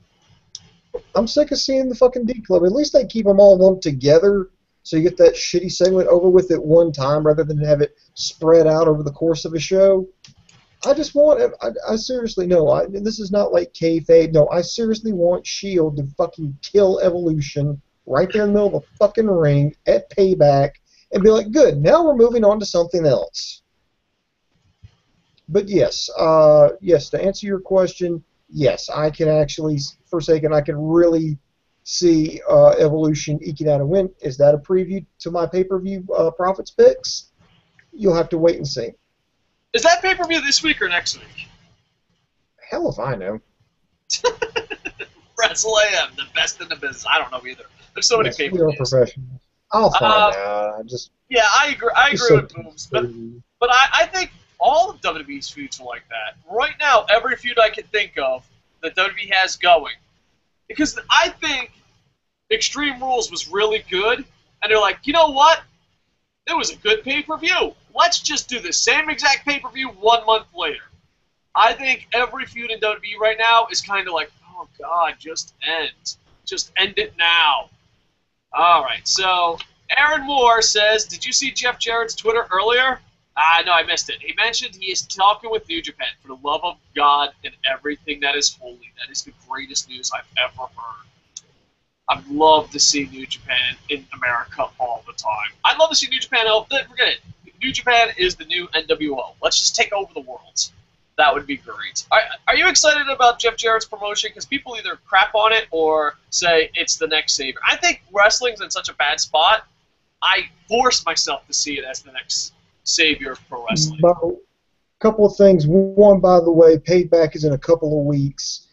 Speaker 2: I'm sick of seeing the fucking D-Club. At least they keep them all lumped together so you get that shitty segment over with at one time rather than have it spread out over the course of a show. I just want it. I seriously, no, this is not like kayfabe. No, I seriously want S.H.I.E.L.D. to fucking kill Evolution right there in the middle of the fucking ring at Payback and be like, good, now we're moving on to something else. But yes, to answer your question, yes, I can actually, Forsaken, I can really see Evolution eking out a win. Is that a preview to my pay-per-view profits picks? You'll have to wait and see.
Speaker 1: Is that pay-per-view this week or next week?
Speaker 2: Hell if I know.
Speaker 1: Wrestle AM, the best in the business. I don't know either. There's so many pay-per-views.
Speaker 2: We are professionals. I'll find out.
Speaker 1: Yeah, I agree with Booms. But I think all of WWE's feuds are like that. Right now, every feud I can think of that WWE has going. Because I think Extreme Rules was really good, and they're like, you know what? It was a good pay-per-view. Let's just do the same exact pay-per-view 1 month later. I think every feud in WWE right now is kind of like, oh, God, just end. Just end it now. All right, so Aaron Moore says, did you see Jeff Jarrett's Twitter earlier? No, I missed it. He mentioned he is talking with New Japan for the love of God and everything that is holy. That is the greatest news I've ever heard. I'd love to see New Japan in America all the time. I'd love to see New Japan. Forget it. New Japan is the new NWO. Let's just take over the world. That would be great. Are you excited about Jeff Jarrett's promotion? Because people either crap on it or say it's the next savior. I think wrestling's in such a bad spot, I force myself to see it as the next savior of pro wrestling.
Speaker 2: A couple of things. One, by the way, Payback is in a couple of weeks.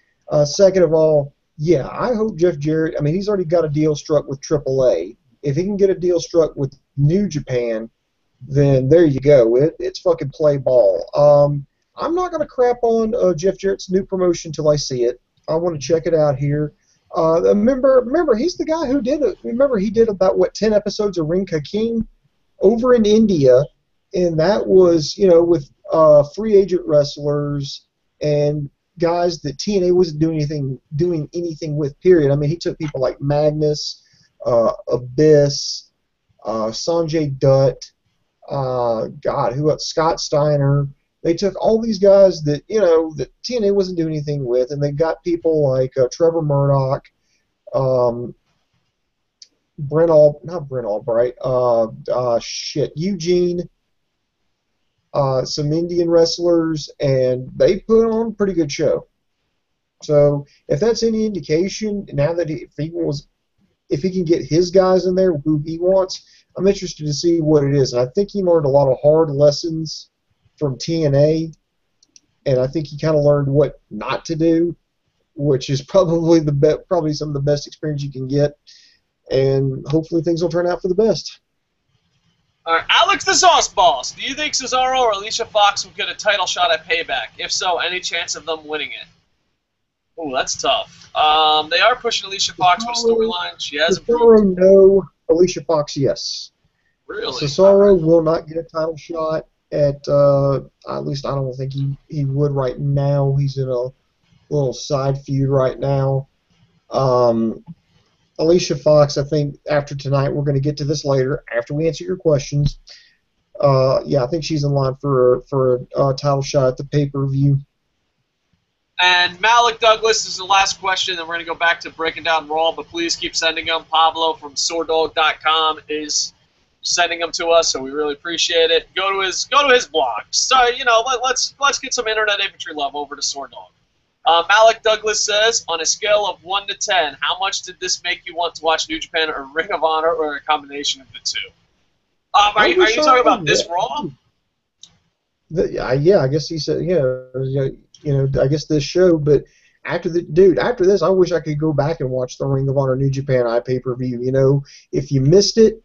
Speaker 2: Second of all, yeah, I hope Jeff Jarrett, I mean, he's already got a deal struck with AAA. If he can get a deal struck with New Japan, then there you go. It's fucking play ball. I'm not going to crap on Jeff Jarrett's new promotion till I see it. I want to check it out here. Remember, he's the guy who did it. Remember, he did about, 10 episodes of Ring Ka King over in India, and that was, with free agent wrestlers and guys that TNA wasn't doing anything with, period. I mean, he took people like Magnus, Abyss, Sanjay Dutt, who else? Scott Steiner. They took all these guys that, that TNA wasn't doing anything with, and they got people like Trevor Murdoch, Eugene, some Indian wrestlers, and they put on a pretty good show. So if that's any indication, now that if he can get his guys in there who he wants, I'm interested to see what it is. And I think he learned a lot of hard lessons from TNA, and I think he kind of learned what not to do, which is probably probably some of the best experience you can get, and hopefully things will turn out for the best.
Speaker 1: All right, Alex the Sauce Boss, do you think Cesaro or Alicia Fox will get a title shot at Payback? If so, any chance of them winning it? Oh, that's tough. They are pushing Alicia Fox for the storyline. She has
Speaker 2: Cesaro, no. Alicia Fox, yes.
Speaker 1: Really?
Speaker 2: Cesaro will not get a title shot, at least I don't think he would right now. He's in a little side feud right now. Alicia Fox, I think after tonight, we're going to get to this later after we answer your questions. Yeah, I think she's in line for a title shot at the pay-per-view.
Speaker 1: And Malik Douglas is the last question, then we're going to go back to breaking down Raw, but please keep sending them. Pablo from SoreDog.com is sending them to us, so we really appreciate it. Go to his blog. So, let's get some internet infantry love over to SoreDog. Malik Douglas says, on a scale of 1 to 10, how much did this make you want to watch New Japan or Ring of Honor or a combination of the two? Are you talking about this Raw?
Speaker 2: Yeah, I guess he said, I guess this show, but after this, I wish I could go back and watch the Ring of Honor New Japan pay-per-view. If you missed it,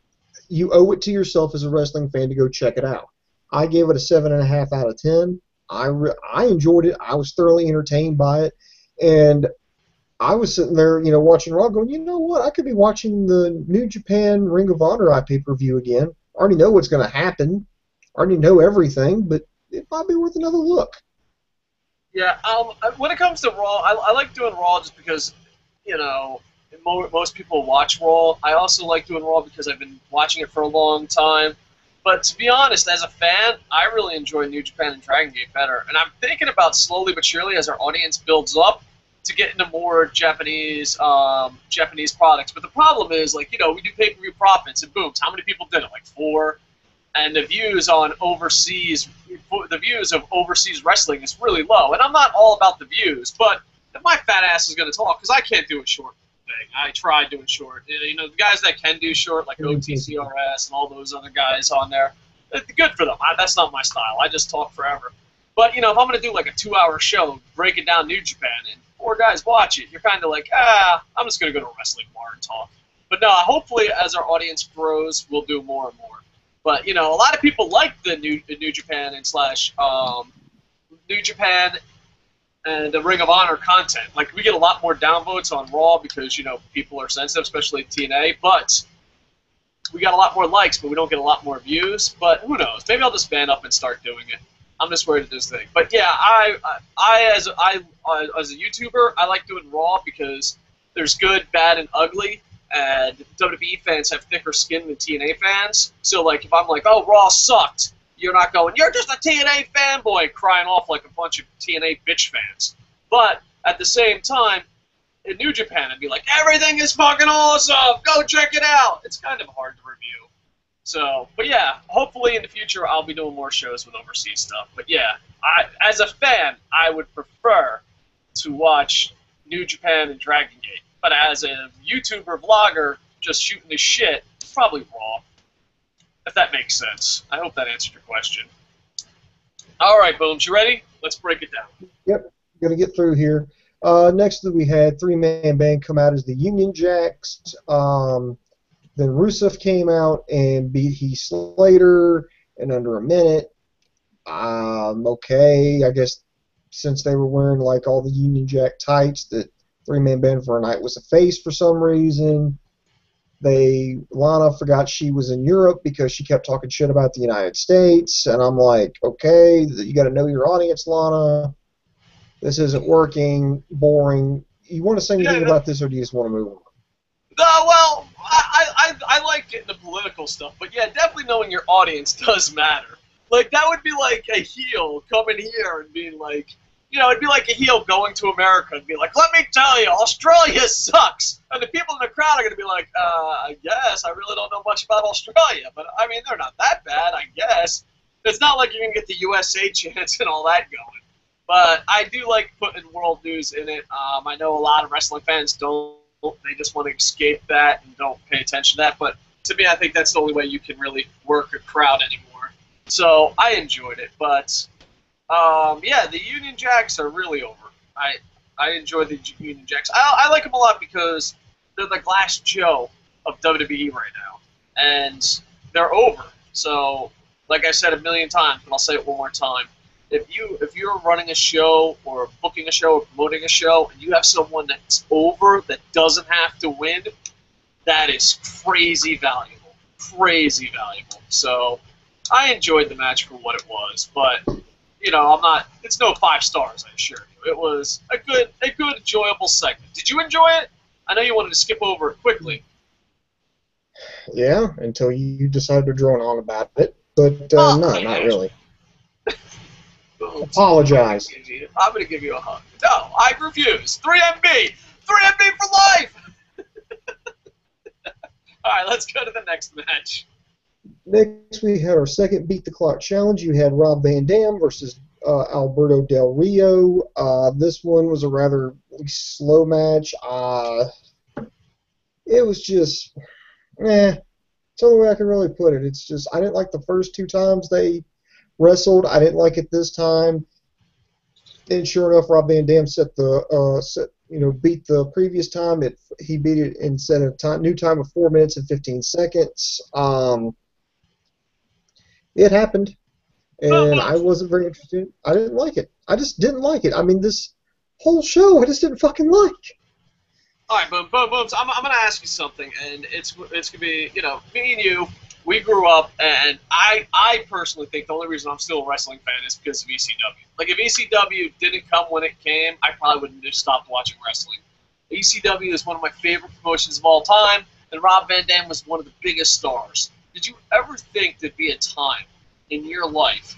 Speaker 2: you owe it to yourself as a wrestling fan to go check it out. I gave it a 7.5 out of 10. I enjoyed it. I was thoroughly entertained by it, and I was sitting there, watching Raw, going, you know what? I could be watching the New Japan Ring of Honor pay-per-view again. I already know what's going to happen. I already know everything, but it might be worth another look.
Speaker 1: Yeah, when it comes to Raw, I like doing Raw just because, most people watch Raw. I also like doing Raw because I've been watching it for a long time. But to be honest, as a fan, I really enjoy New Japan and Dragon Gate better. And I'm thinking about slowly but surely, as our audience builds up, to get into more Japanese products. But the problem is, we do pay-per-view profits, and boom, how many people did it? 4. And the views of overseas wrestling is really low. And I'm not all about the views, but if my fat ass is going to talk, because I can't do a short thing. I tried doing short. The guys that can do short, like OTCRS and all those other guys on there, good for them. That's not my style. I just talk forever. But, if I'm going to do a 2-hour show breaking down New Japan and 4 guys watch it, you're kind of I'm just going to go to a wrestling bar and talk. But no, hopefully as our audience grows, we'll do more and more. But, a lot of people like the New Japan and New Japan and the Ring of Honor content. We get a lot more downvotes on Raw because, people are sensitive, especially TNA. But we got a lot more likes, but we don't get a lot more views. But who knows? Maybe I'll just band up and start doing it. I'm just worried to this thing. But yeah, as a YouTuber, I like doing Raw because there's good, bad, and ugly. And WWE fans have thicker skin than TNA fans. So, if I'm oh, Raw sucked, you're not going, you're just a TNA fanboy, crying off like a bunch of TNA bitch fans. But, at the same time, in New Japan, I'd be like, everything is fucking awesome, go check it out. It's kind of hard to review. So, but yeah, hopefully in the future I'll be doing more shows with overseas stuff. But yeah, as a fan, I would prefer to watch New Japan and Dragon Gate. But as a YouTuber, vlogger, just shooting the shit, probably Raw. If that makes sense. I hope that answered your question. All right, Booms, you ready? Let's break it down.
Speaker 2: Yep, going to get through here. Next, we had 3-man band come out as the Union Jacks. Then Rusev came out and beat Heath Slater in under a minute. Okay, I guess since they were wearing all the Union Jack tights, that 3-man band for a night was a face for some reason. Lana forgot she was in Europe because she kept talking shit about the United States, and I'm like, okay, you got to know your audience, Lana. This isn't working. Boring. You want to say anything about this, or do you just want to move on?
Speaker 1: No, well, I like getting the political stuff, but yeah, definitely knowing your audience does matter. That would be like a heel coming here and being it'd be like a heel going to America and be like, let me tell you, Australia sucks. And the people in the crowd are going to be like, I guess, I really don't know much about Australia. But, I mean, they're not that bad, I guess. It's not like you're going to get the USA chants and all that going. But I do like putting world news in it. I know a lot of wrestling fans don't. They just want to escape that and don't pay attention to that. But to me, I think that's the only way you can really work a crowd anymore. So I enjoyed it, but... yeah, the Union Jacks are really over. I enjoy the Union Jacks. I like them a lot because they're the Glass Joe of WWE right now. And they're over. So, like I said a million times, but I'll say it one more time. If you're running a show or booking a show or promoting a show and you have someone that's over that doesn't have to win, that is crazy valuable. Crazy valuable. So... I enjoyed the match for what it was, but you know, I'm not. It's no 5 stars, I assure you. It was a good, enjoyable segment. Did you enjoy it? I know you wanted to skip over it quickly.
Speaker 2: Yeah, until you decided to drone on about it, but no, not really. Apologize.
Speaker 1: I'm going to give you a hug. No, I refuse. 3MB! 3MB for life! Alright, let's go to the next match.
Speaker 2: Next, we had our second Beat the Clock challenge. You had Rob Van Dam versus Alberto Del Rio. This one was a rather slow match. It was just, it's the only way I can really put it. It's just, I didn't like the first 2 times they wrestled. I didn't like it this time. And sure enough, Rob Van Dam beat the previous time. He beat it and set a new time of 4 minutes and 15 seconds. It happened, and I wasn't very interested. I didn't like it. I just didn't like it. I mean, this whole show, I just didn't fucking like.
Speaker 1: All right, boom. So I'm going to ask you something, and it's going to be, you know, me and you, we grew up, and I personally think the only reason I'm still a wrestling fan is because of ECW. Like, if ECW didn't come when it came, I probably wouldn't have stopped watching wrestling. ECW is one of my favorite promotions of all time, and Rob Van Dam was one of the biggest stars. Did you ever think there'd be a time in your life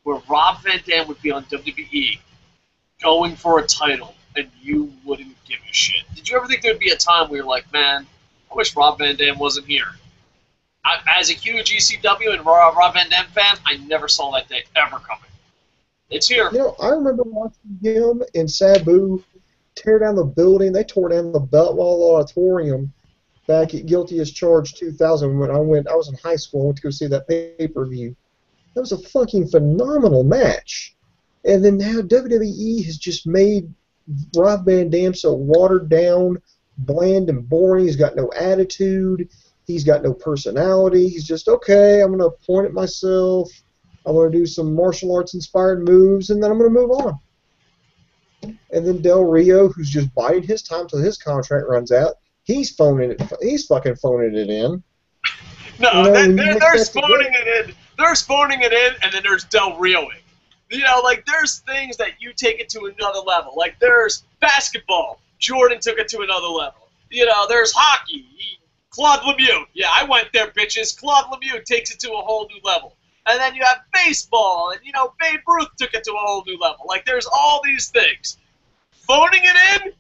Speaker 1: where Rob Van Dam would be on WWE going for a title and you wouldn't give a shit? Did you ever think there'd be a time where you're like, man, I wish Rob Van Dam wasn't here? As a huge ECW and Rob Van Dam fan, I never saw that day ever coming. It's here.
Speaker 2: You know, I remember watching him and Sabu tear down the building. They tore down the Beltwall Auditorium back at Guilty as Charged 2000 when I was in high school. I went to go see that pay-per-view. That was a fucking phenomenal match. And then now WWE has just made Rob Van Dam so watered down, bland, and boring. He's got no attitude. He's got no personality. He's just, okay, I'm going to point at myself. I'm going to do some martial arts-inspired moves, and then I'm going to move on. And then Del Rio, who's just biding his time till his contract runs out, he's fucking phoning it in.
Speaker 1: No, you know, there's phoning it in. There's phoning it in, and then there's Del Rioing. You know, like, there's things that you take it to another level. Like, there's basketball. Jordan took it to another level. You know, there's hockey. Claude Lemieux. Yeah, I went there, bitches. Claude Lemieux takes it to a whole new level. And then you have baseball, and, you know, Babe Ruth took it to a whole new level. Like, there's all these things. Phoning it in,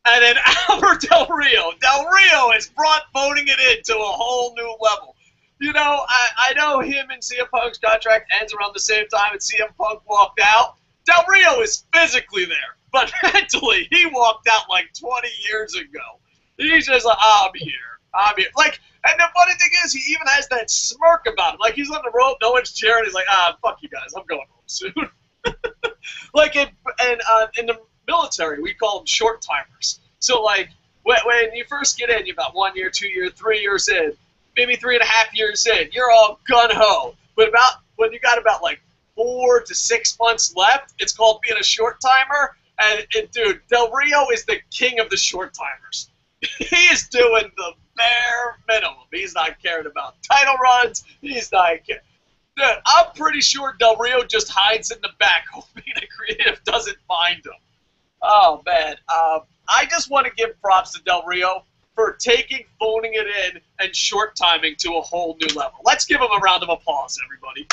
Speaker 1: and then Albert Del Rio. Del Rio has brought phoning it in to a whole new level. You know, I know him and CM Punk's contract ends around the same time and CM Punk walked out. Del Rio is physically there, but mentally, he walked out like 20 years ago. He's just like, I'm here. Like, and the funny thing is, he even has that smirk about him. Like, he's on the rope, no one's cheering. He's like, fuck you guys, I'm going home soon. Like, in the military, we call them short timers. So, like, when you first get in, you're about 1 year, 2 years, 3 years in, maybe 3.5 years in, you're all gun-ho. But when you got about, like, 4 to 6 months left, it's called being a short timer. And dude, Del Rio is the king of the short timers. He is doing the bare minimum. He's not caring about title runs. He's not caring. Dude, I'm pretty sure Del Rio just hides in the back hoping the creative doesn't find him. Oh, man. I just want to give props to Del Rio for taking phoning it in and short timing to a whole new level. Let's give him a round of applause, everybody.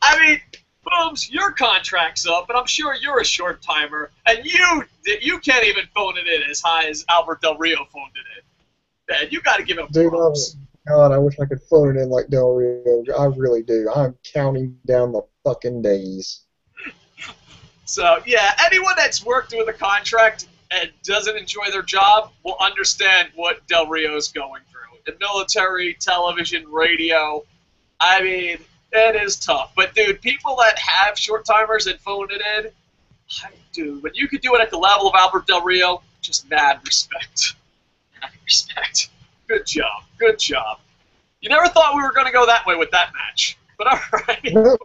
Speaker 1: I mean, Booms, your contract's up, and I'm sure you're a short timer, and you can't even phone it in as high as Albert Del Rio phoned it in. Man, you got to give him props.
Speaker 2: God, I wish I could phone it in like Del Rio. I really do. I'm counting down the fucking days.
Speaker 1: So, yeah, anyone that's worked with a contract and doesn't enjoy their job will understand what Del Rio's going through. In military, television, radio, I mean, it is tough. But, dude, people that have short timers and phone it in, dude, when you could do it at the level of Albert Del Rio, just mad respect. Mad respect. Good job. Good job. You never thought we were going to go that way with that match. But all right.
Speaker 2: No,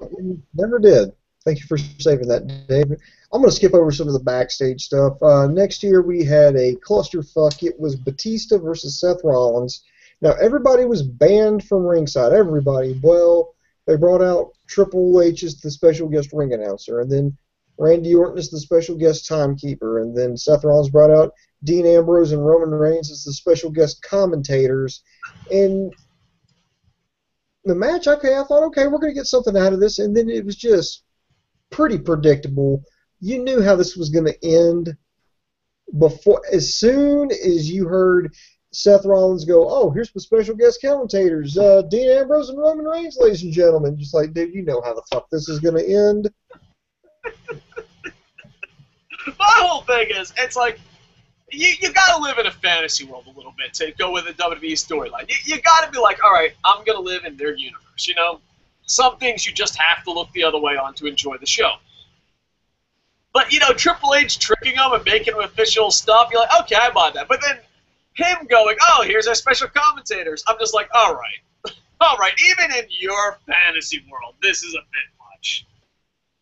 Speaker 2: never did. Thank you for saving that, David. I'm going to skip over some of the backstage stuff. Next year we had a clusterfuck. It was Batista versus Seth Rollins. Now, everybody was banned from ringside. Everybody. Well, they brought out Triple H as the special guest ring announcer, and then Randy Orton as the special guest timekeeper, and then Seth Rollins brought out Dean Ambrose and Roman Reigns as the special guest commentators. And the match, okay, I thought, okay, we're going to get something out of this, and then it was just pretty predictable. You knew how this was going to end before, as soon as you heard Seth Rollins go, oh, here's the special guest commentators, Dean Ambrose and Roman Reigns, ladies and gentlemen. Just like, dude, you know how the fuck this is going to end.
Speaker 1: My whole thing is, it's like, you got to live in a fantasy world a little bit to go with a WWE storyline. You got to be like, all right, I'm going to live in their universe, you know? Some things you just have to look the other way on to enjoy the show. But, you know, Triple H tricking them and making them official stuff, you're like, okay, I buy that. But then him going, oh, here's our special commentators, I'm just like, all right. All right, even in your fantasy world, this is a bit much.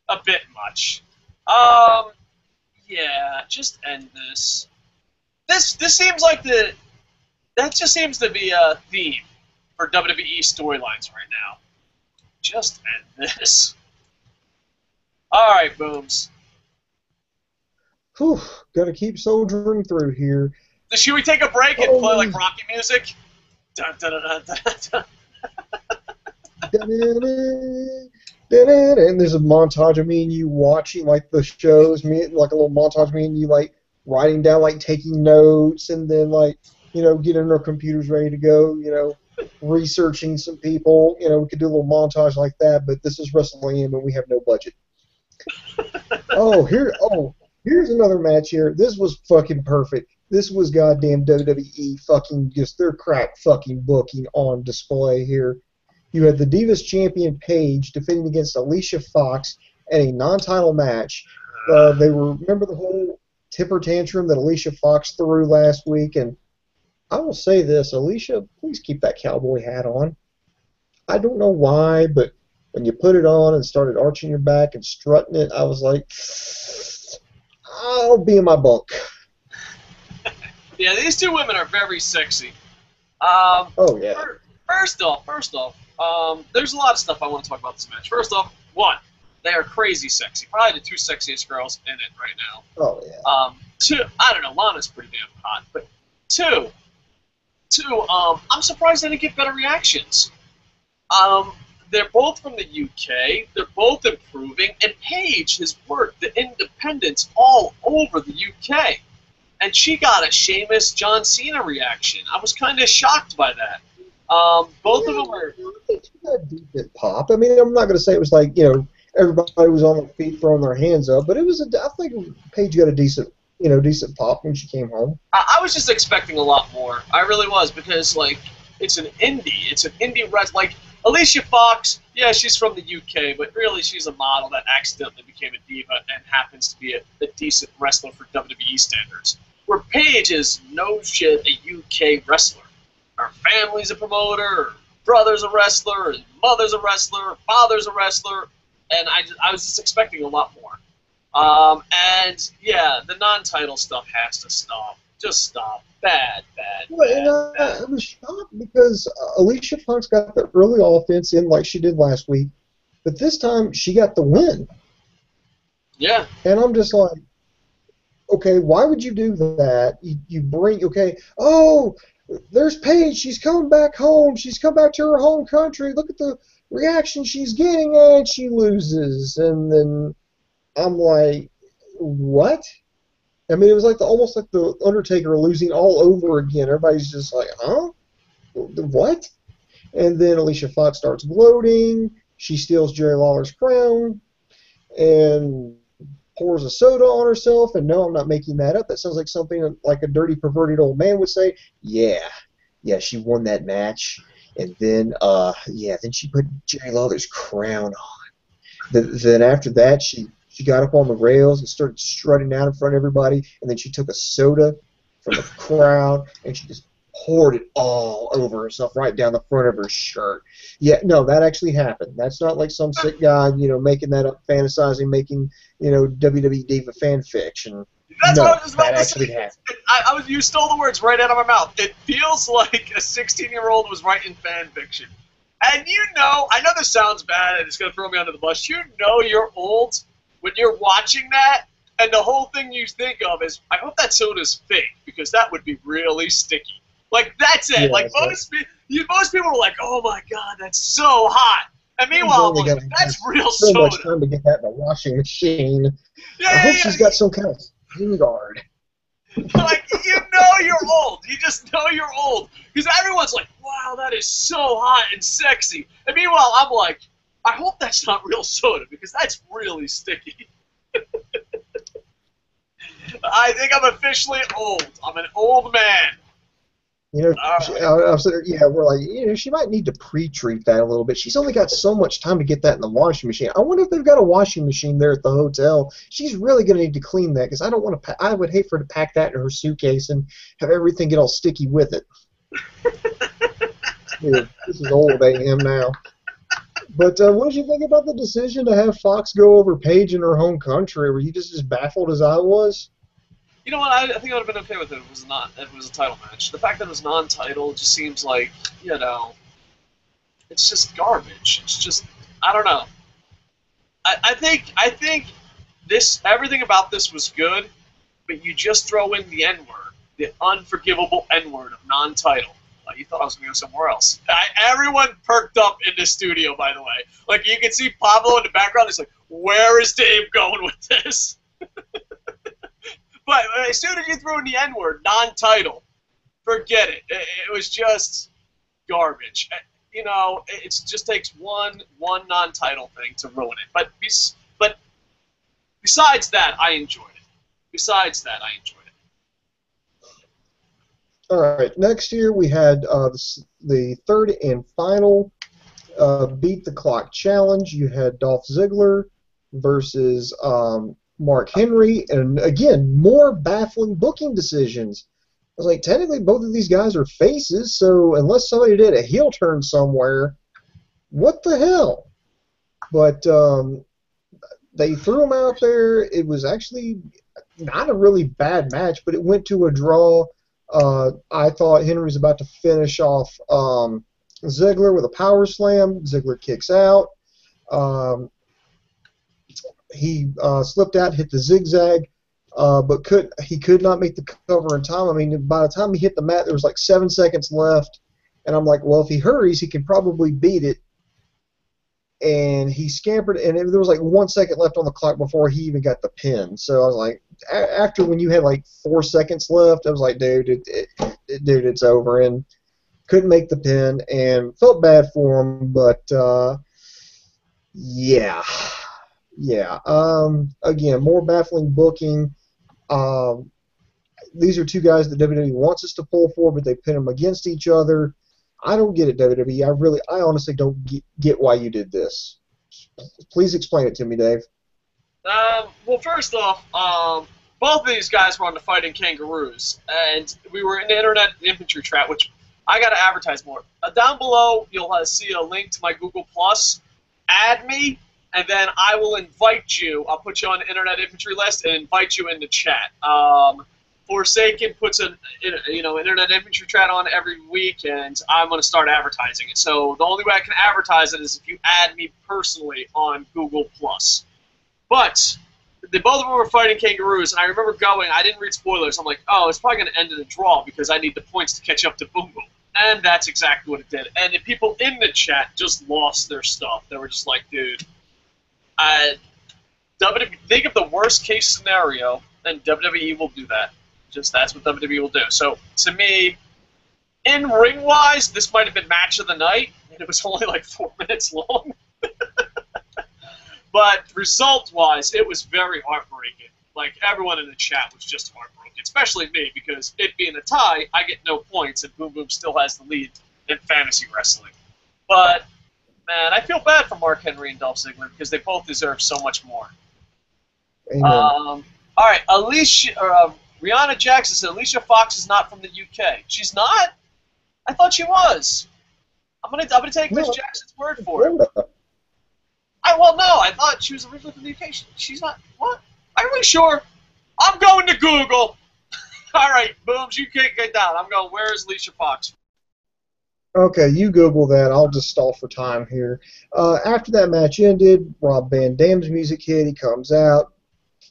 Speaker 1: A bit much. Yeah, just end this. This seems like that just seems to be a theme for WWE storylines right now. Just end this. Alright, Booms.
Speaker 2: Whew, gotta keep soldiering through here.
Speaker 1: Should we take a break and play like Rocky music? Dun, dun, dun, dun, dun,
Speaker 2: dun. And there's a montage of me and you watching like the shows, like a little montage of me and you like writing down, like taking notes, and then like, you know, getting our computers ready to go, you know, researching some people. You know, we could do a little montage like that, but this is WrestleMania and we have no budget. Here's another match here. This was fucking perfect. This was goddamn WWE fucking just their crack fucking booking on display here. You had the Divas champion Paige defending against Alicia Fox in a non-title match. They were, remember the whole temper tantrum that Alicia Fox threw last week? And I will say this, Alicia, please keep that cowboy hat on. I don't know why, but when you put it on and started arching your back and strutting it, I was like, I'll be in my bunk.
Speaker 1: Yeah, these two women are very sexy.
Speaker 2: Oh, yeah.
Speaker 1: First off, there's a lot of stuff I want to talk about this match. First off, one, they are crazy sexy. Probably the two sexiest girls in it right now.
Speaker 2: Oh, yeah.
Speaker 1: Two, I don't know, Lana's pretty damn hot. But two, I'm surprised they didn't get better reactions. They're both from the UK. They're both improving. And Paige has worked the independents all over the UK. And she got a Sheamus John Cena reaction. I was kind of shocked by that. Both of them are.
Speaker 2: I think she got a decent pop. I mean, I'm not going to say it was like, you know, everybody was on their feet throwing their hands up, but it was I think Paige got a decent pop when she came home.
Speaker 1: I was just expecting a lot more. I really was, because like it's an indie wrestler. Like Alicia Fox, yeah, she's from the UK, but really she's a model that accidentally became a diva and happens to be a decent wrestler for WWE standards. Where Paige is no shit a UK wrestler. Her family's a promoter, her brother's a wrestler, her mother's a wrestler, her father's a wrestler, and I was just expecting a lot more. And yeah, the non-title stuff has to stop. Just stop. Bad.
Speaker 2: I was shocked because Alicia Fox got the early offense in like she did last week, but this time she got the win.
Speaker 1: Yeah.
Speaker 2: And I'm just like, okay, why would you do that? You bring, okay, oh, there's Paige. She's coming back home. She's come back to her home country. Look at the reaction she's getting, and she loses. And then I'm like, what? I mean, it was like almost like the Undertaker losing all over again. Everybody's just like, huh? What? And then Alicia Fox starts gloating. She steals Jerry Lawler's crown and pours a soda on herself. And no, I'm not making that up. That sounds like something like a dirty, perverted old man would say. Yeah, she won that match. And then, then she put Jerry Lawler's crown on. Then after that, she got up on the rails and started strutting out in front of everybody, and then she took a soda from the crowd, and she just poured it all over herself, right down the front of her shirt. Yeah, no, that actually happened. That's not like some sick guy, making that up, fantasizing, making, WWE Diva fan fiction.
Speaker 1: That's
Speaker 2: no,
Speaker 1: what I was about
Speaker 2: that
Speaker 1: to say.
Speaker 2: happened.
Speaker 1: You stole the words right out of my mouth. It feels like a 16-year-old was writing fan fiction. And I know this sounds bad and it's going to throw me under the bus. You're old when you're watching that, and the whole thing you think of is, I hope that soda's fake, because that would be really sticky. Like, that's it.
Speaker 2: Yeah,
Speaker 1: like, most people are like, oh my god, that's so hot. And meanwhile, I'm like, that's real
Speaker 2: so
Speaker 1: soda.
Speaker 2: much time to get that in the washing machine.
Speaker 1: Yeah,
Speaker 2: I hope she's got some kind of skin guard.
Speaker 1: Like, you're old. You just know you're old. Because everyone's like, wow, that is so hot and sexy. And meanwhile, I'm like, I hope that's not real soda, because that's really sticky. I think I'm officially old. I'm an old man.
Speaker 2: We're like, she might need to pre-treat that a little bit. She's only got so much time to get that in the washing machine. I wonder if they've got a washing machine there at the hotel. She's really going to need to clean that, because I don't want to. I would hate for her to pack that in her suitcase and have everything get all sticky with it. Dude, this is old AM now. But what did you think about the decision to have Fox go over Paige in her home country? Were you just as baffled as I was?
Speaker 1: You know what? I think I would have been okay with it if it was a title match. The fact that it was non-title just seems like, it's just garbage. It's just, I don't know. I think everything about this was good, but you just throw in the N-word, the unforgivable N-word of non-title. You thought I was going to go somewhere else. Everyone perked up in the studio, by the way. Like, you can see Pablo in the background. He's like, where is Dave going with this? But as soon as you threw in the N-word, non-title, forget it. It was just garbage. It just takes one non-title thing to ruin it. But besides that, I enjoyed it.
Speaker 2: All right, next year we had the third and final Beat the Clock Challenge. You had Dolph Ziggler versus Mark Henry, and again, more baffling booking decisions. I was like, technically, both of these guys are faces, so unless somebody did a heel turn somewhere, what the hell? But they threw them out there. It was actually not a really bad match, but it went to a draw. I thought Henry was about to finish off Ziggler with a power slam. Ziggler kicks out. He slipped out, hit the zigzag, but he could not make the cover in time. I mean, by the time he hit the mat, there was like 7 seconds left, and I'm like, well, if he hurries, he can probably beat it. And he scampered, and there was like 1 second left on the clock before he even got the pin. So I was like, after when you had like 4 seconds left, I was like, dude, it's over, and couldn't make the pin, and felt bad for him, but yeah. Again, more baffling booking. These are two guys that WWE wants us to pull for, but they pin them against each other. I don't get it, WWE. I honestly don't get why you did this. Please explain it to me, Dave.
Speaker 1: Well, first off, both of these guys were on the Fighting Kangaroos, and we were in the Internet Infantry chat, which I got to advertise more. Down below, you'll see a link to my Google+. Add me, and then I will invite you. I'll put you on the Internet Infantry list and invite you in the chat. Forsaken puts an Internet Infantry chat on every week, and I'm going to start advertising it. So the only way I can advertise it is if you add me personally on Google+. But they both of them were Fighting Kangaroos, and I remember going, I didn't read spoilers. I'm like, oh, it's probably going to end in a draw because I need the points to catch up to Boom Boom. And that's exactly what it did. And the people in the chat just lost their stuff. They were just like, dude, think of the worst case scenario, and WWE will do that. Just that's what WWE will do. So to me, in ring wise, this might have been match of the night, and it was only like 4 minutes long. But result wise, it was very heartbreaking. Like everyone in the chat was just heartbroken, especially me, because it being a tie, I get no points, and Boom Boom still has the lead in fantasy wrestling. But man, I feel bad for Mark Henry and Dolph Ziggler because they both deserve so much more.
Speaker 2: Amen.
Speaker 1: All right, Rihanna Jackson said Alicia Fox is not from the UK. She's not? I thought she was. I'm gonna take Miss Jackson's word for it. I thought she was originally from the UK. She's not. What? Are you really sure? I'm going to Google. All right, Booms, you can't get down. I'm going, where is Alicia Fox?
Speaker 2: Okay, you Google that. I'll just stall for time here. After that match ended, Rob Van Dam's music hit. He comes out.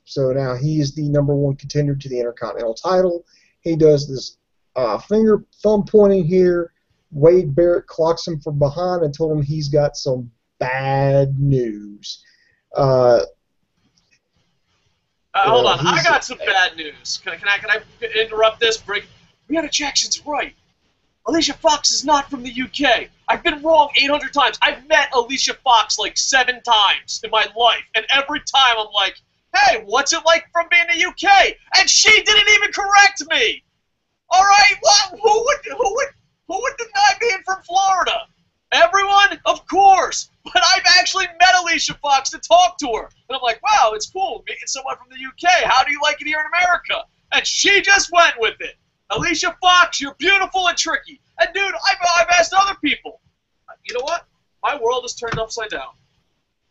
Speaker 2: So now he's the #1 contender to the Intercontinental title. He does this thumb pointing here. Wade Barrett clocks him from behind and told him he's got some bad news.
Speaker 1: Hold on, I got some bad news. Can I interrupt this? Brianna Jackson's right. Alicia Fox is not from the UK. I've been wrong 800 times. I've met Alicia Fox like 7 times in my life, and every time I'm like, hey, what's it like from being in the UK? And she didn't even correct me. All right, what? Who would deny being from Florida? Everyone, of course. But I've actually met Alicia Fox to talk to her, and I'm like, wow, it's cool meeting someone from the UK. How do you like it here in America? And she just went with it. Alicia Fox, you're beautiful and tricky. And dude, I've asked other people. You know what? My world is turned upside down.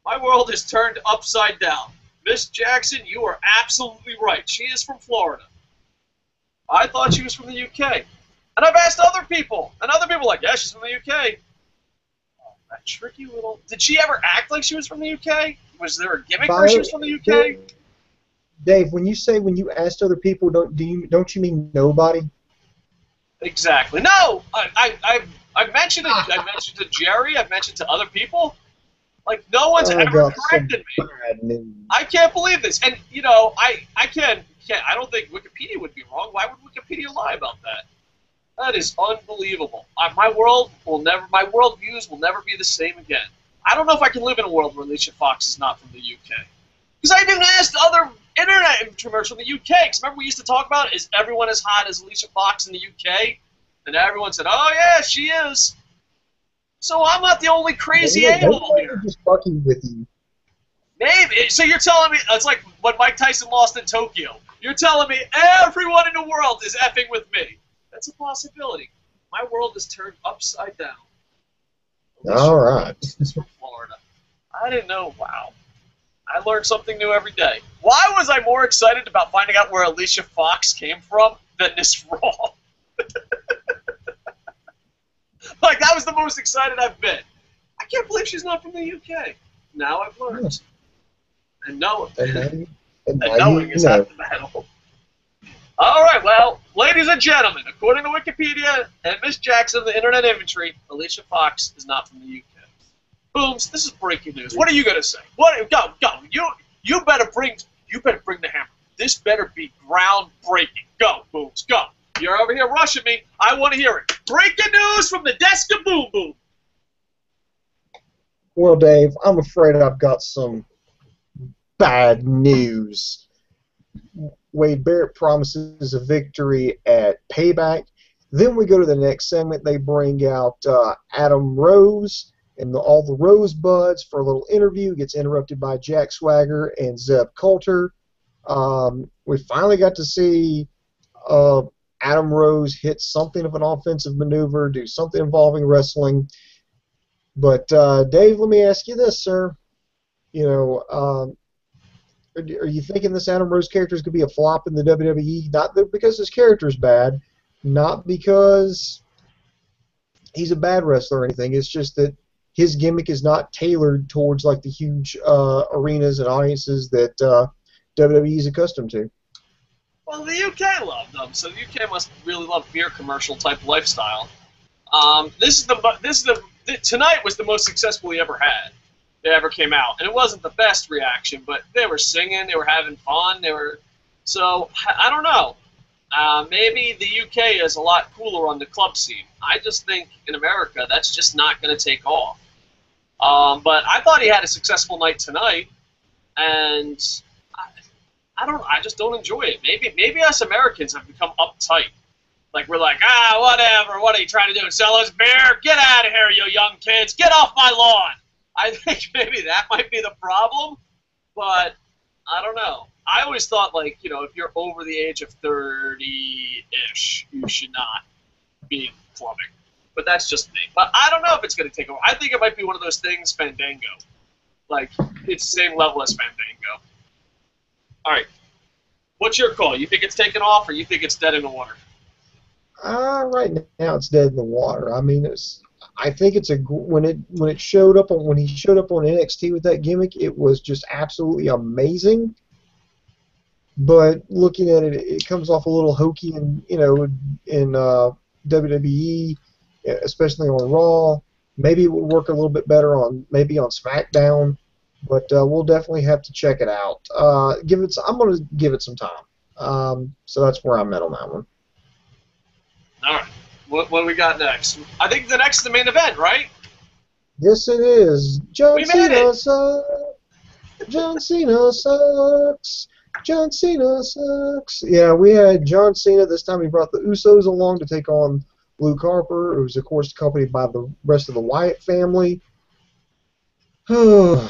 Speaker 1: My world is turned upside down. Miss Jackson, you are absolutely right. She is from Florida. I thought she was from the UK. And I've asked other people. And other people are like, yeah, she's from the UK. Oh, that tricky little... Did she ever act like she was from the UK? Was there a gimmick where she was from the UK?
Speaker 2: Dave, when you asked other people, don't you mean nobody?
Speaker 1: Exactly. No! I've mentioned it. I've mentioned to Jerry. I've mentioned to other people. Like, no one's ever corrected me. I can't believe this. And, you know, I don't think Wikipedia would be wrong. Why would Wikipedia lie about that? That is unbelievable. My worldviews will never be the same again. I don't know if I can live in a world where Alicia Fox is not from the UK. Because I even asked other internet infomercials from the UK. Because remember we used to talk about, is everyone as hot as Alicia Fox in the UK? And everyone said, oh yeah, she is. So I'm not the only crazy a-hole here.
Speaker 2: Just fucking with you.
Speaker 1: Maybe. So you're telling me, it's like when Mike Tyson lost in Tokyo. You're telling me everyone in the world is effing with me. That's a possibility. My world is turned upside down.
Speaker 2: All right.
Speaker 1: It's from Florida. I didn't know. Wow. I learned something new every day. Why was I more excited about finding out where Alicia Fox came from than this Raw? Like, that was the most excited I've been. I can't believe she's not from the UK. Now I've learned. And knowing is half the battle. All right, well, ladies and gentlemen, according to Wikipedia and Miss Jackson, the Internet Inventory, Alicia Fox is not from the UK. Booms, this is breaking news. What are you gonna say? Go. You better bring the hammer. This better be groundbreaking. Go, Booms, go. You're over here rushing me. I want to hear it. Breaking news from the desk of Boom Boom.
Speaker 2: Well, Dave, I'm afraid I've got some bad news. Wade Barrett promises a victory at Payback. Then we go to the next segment. They bring out Adam Rose and all the Rosebuds for a little interview. Gets interrupted by Jack Swagger and Zeb Coulter. We finally got to see Adam Rose hit something of an offensive maneuver, do something involving wrestling. But, Dave, let me ask you this, sir. You know, are you thinking this Adam Rose character is going to be a flop in the WWE? Not because his character's bad, not because he's a bad wrestler or anything. It's just that his gimmick is not tailored towards, like, the huge arenas and audiences that WWE is accustomed to.
Speaker 1: Well, the UK loved them, so the UK must really love beer commercial type lifestyle. Tonight was the most successful he ever had. They ever came out, and it wasn't the best reaction, but they were singing, they were having fun, so I don't know. Maybe the UK is a lot cooler on the club scene. I just think in America that's just not going to take off. But I thought he had a successful night tonight, and I just don't enjoy it. Maybe us Americans have become uptight. Like, we're like, whatever, what are you trying to do, sell us beer? Get out of here, you young kids, get off my lawn. I think maybe that might be the problem, but I don't know. I always thought, like, you know, if you're over the age of 30-ish, you should not be clubbing. But that's just me. But I don't know if it's going to take over. I think it might be one of those things, Fandango. Like, it's the same level as Fandango. All right. What's your call? You think it's taken off, or you think it's dead in the water?
Speaker 2: Right now it's dead in the water. I mean, I think it's when he showed up on NXT with that gimmick, it was just absolutely amazing. But looking at it, it comes off a little hokey, in WWE, especially on Raw. Maybe it would work a little bit better on SmackDown, but we'll definitely have to check it out. I'm going to give it some time. So that's where I'm at on that one.
Speaker 1: All right. What do we got next? I think the next is the main event, right?
Speaker 2: Yes, it is. John Cena sucks. John Cena sucks. John Cena sucks. Yeah, we had John Cena. This time he brought the Usos along to take on Luke Harper, who was, of course, accompanied by the rest of the Wyatt family. No.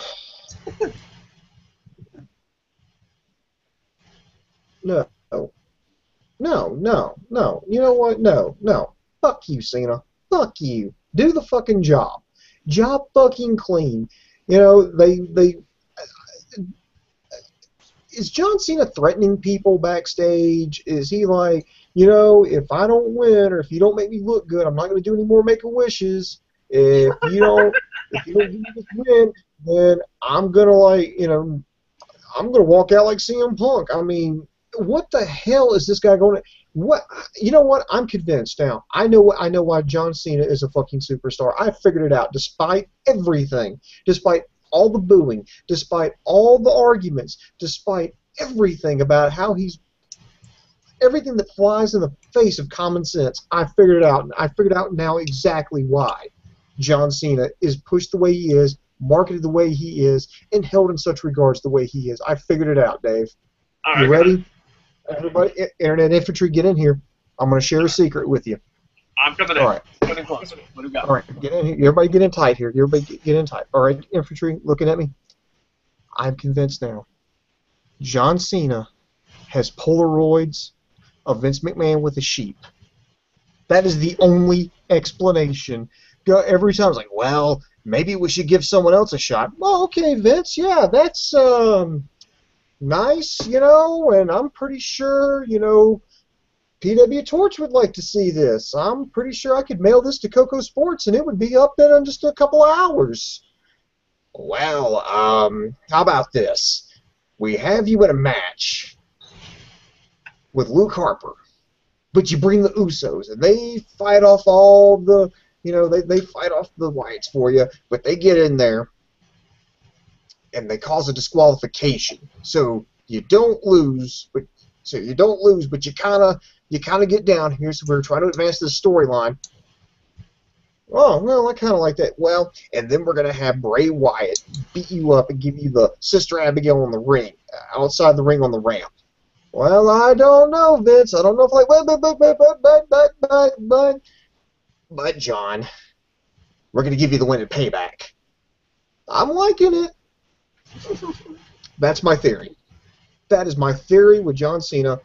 Speaker 2: No. You know what? No. Fuck you, Cena. Fuck you. Do the fucking job. Job fucking clean. You know, is John Cena threatening people backstage? Is he like, if I don't win or if you don't make me look good, I'm not going to do any more Make-A-Wishes. If you don't give me this win, then I'm going to I'm going to walk out like CM Punk. I mean, what the hell is this guy going to... What? You know what? I'm convinced now. I know why John Cena is a fucking superstar. I figured it out. Despite everything, despite all the booing, despite all the arguments, despite everything about how everything that flies in the face of common sense, I figured it out. I figured out now exactly why John Cena is pushed the way he is, marketed the way he is, and held in such regards the way he is. I figured it out, Dave.
Speaker 1: All right,
Speaker 2: you ready? Everybody, Internet Infantry, get in here. I'm going to share a secret with you.
Speaker 1: I'm coming in.
Speaker 2: All right.
Speaker 1: Coming close. What do we got?
Speaker 2: All right, get in here. Everybody get in tight here. Everybody get in tight. All right, Infantry, looking at me. I'm convinced now. John Cena has Polaroids of Vince McMahon with a sheep. That is the only explanation. Every time I was like, well, maybe we should give someone else a shot. Well, okay, Vince, yeah, that's nice, and I'm pretty sure, PW Torch would like to see this. I'm pretty sure I could mail this to Kocosports and it would be up in just a couple of hours. Well, how about this? We have you in a match with Luke Harper, but you bring the Usos and they fight off all the, they fight off the Wyatts for you, but they get in there and they cause a disqualification. So you don't lose, but you kind of get down here. So we're trying to advance the storyline. Oh, well, I kind of like that. Well, and then we're gonna have Bray Wyatt beat you up and give you the Sister Abigail on the ring, outside the ring on the ramp. Well, I don't know, Vince. I don't know if but John, we're gonna give you the win at Payback. I'm liking it. That's my theory. That is my theory with John Cena.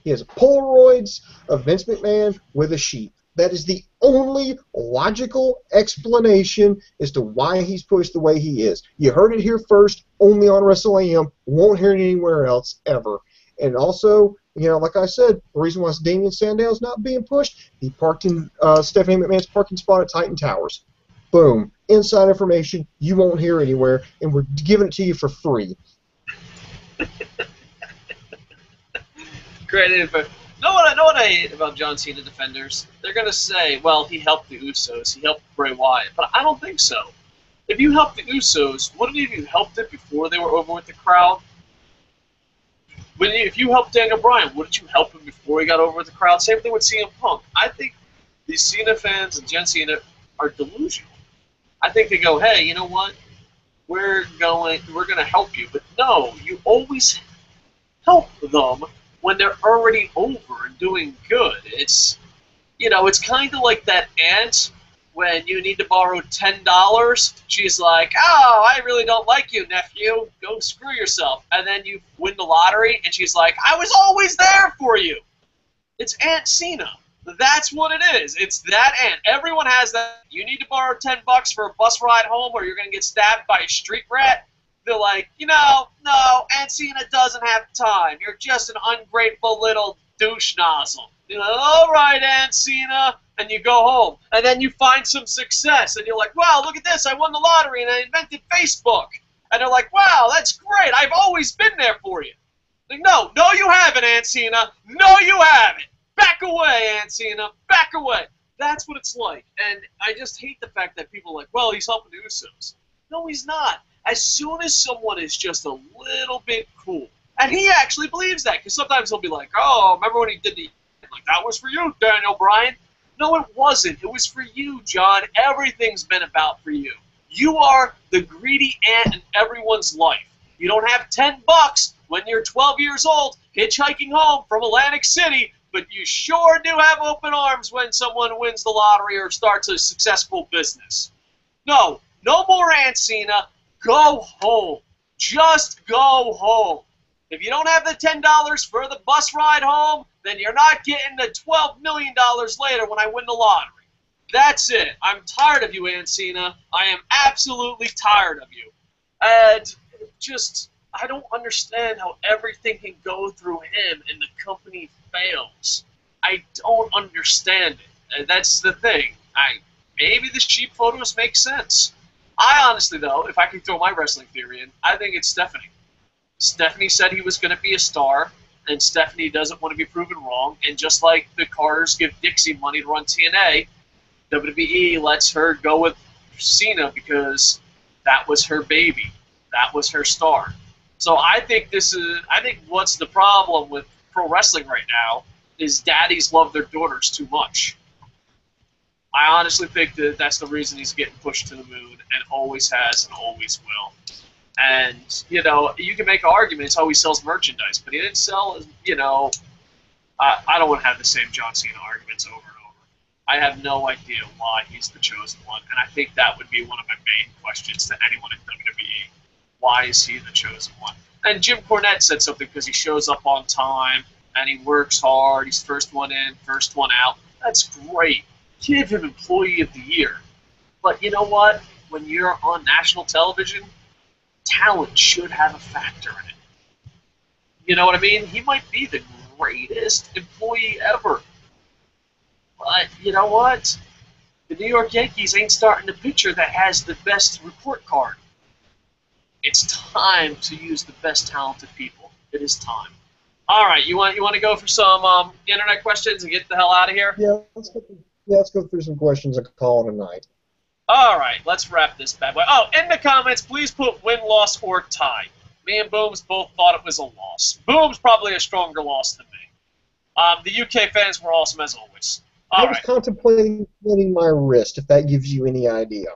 Speaker 2: He has Polaroids of Vince McMahon with a sheep. That is the only logical explanation as to why he's pushed the way he is. You heard it here first, only on Wrestle AM. Won't hear it anywhere else, ever. And also, like I said, the reason why Damien Sandow's not being pushed, he parked in Stephanie McMahon's parking spot at Titan Towers. Boom. Inside information you won't hear anywhere, and we're giving it to you for free.
Speaker 1: Great info. Know what I hate about John Cena defenders? They're going to say, well, he helped the Usos, he helped Bray Wyatt, but I don't think so. If you helped the Usos, wouldn't you have helped it before they were over with the crowd? If you helped Daniel Bryan, wouldn't you help him before he got over with the crowd? Same thing with CM Punk. I think these Cena fans and John Cena are delusional. I think they go, hey, you know what? We're going to help you. But no, you always help them when they're already over and doing good. It's kind of like that aunt when you need to borrow $10. She's like, oh, I really don't like you, nephew. Go screw yourself. And then you win the lottery, and she's like, I was always there for you. It's Aunt Cena. That's what it is. It's that aunt. Everyone has that. You need to borrow $10 for a bus ride home, or you're going to get stabbed by a street rat. they're like, no, Aunt Cena doesn't have time. You're just an ungrateful little douche nozzle. You're like, all right, Aunt Cena, and you go home. And then you find some success, and you're like, wow, look at this. I won the lottery, and I invented Facebook. And they're like, wow, that's great. I've always been there for you. Like, no, you haven't, Aunt Cena. No, you haven't. Back away, Aunt Cena. Back away. That's what it's like. And I just hate the fact that people are like, well, he's helping the Usos. No, he's not. As soon as someone is just a little bit cool, and he actually believes that, because sometimes he'll be like, oh, remember when he did the, like, that was for you, Daniel Bryan. No, it wasn't. It was for you, John. Everything's been about for you. You are the greedy ant in everyone's life. You don't have $10 when you're 12 years old hitchhiking home from Atlantic City, but you sure do have open arms when someone wins the lottery or starts a successful business. No more Aunt Cena. Go home. Just go home. If you don't have the $10 for the bus ride home, then you're not getting the $12 million later when I win the lottery. That's it. I'm tired of you, Aunt Cena. I am absolutely tired of you. And just, I don't understand how everything can go through him and the company fails. I don't understand it. And that's the thing. Maybe the sheep photos make sense. I honestly, though, if I could throw my wrestling theory in, I think it's Stephanie. Stephanie said he was going to be a star, and Stephanie doesn't want to be proven wrong. And just like the Carters give Dixie money to run TNA, WWE lets her go with Cena because that was her baby. That was her star. So I think what's the problem with pro wrestling right now is daddies love their daughters too much. I honestly think that that's the reason he's getting pushed to the moon and always has and always will. And, you can make arguments how he sells merchandise, but he didn't sell, I don't want to have the same John Cena arguments over and over. I have no idea why he's the chosen one, and I think that would be one of my main questions to anyone in WWE. Why is he the chosen one? And Jim Cornette said something because he shows up on time, and he works hard, he's first one in, first one out. That's great. Give him Employee of the Year. But you know what? When you're on national television, talent should have a factor in it. You know what I mean? He might be the greatest employee ever. But you know what? The New York Yankees ain't starting a pitcher that has the best report card. It's time to use the best talented people. It is time. All right, you want to go for some internet questions and get the hell out of here?
Speaker 2: Yeah, let's go through some questions and call it a night.
Speaker 1: All right, let's wrap this bad boy. Oh, in the comments, please put win, loss, or tie. Me and Booms both thought it was a loss. Booms probably a stronger loss than me. The UK fans were awesome as always.
Speaker 2: I was contemplating splitting my wrist, if that gives you any idea.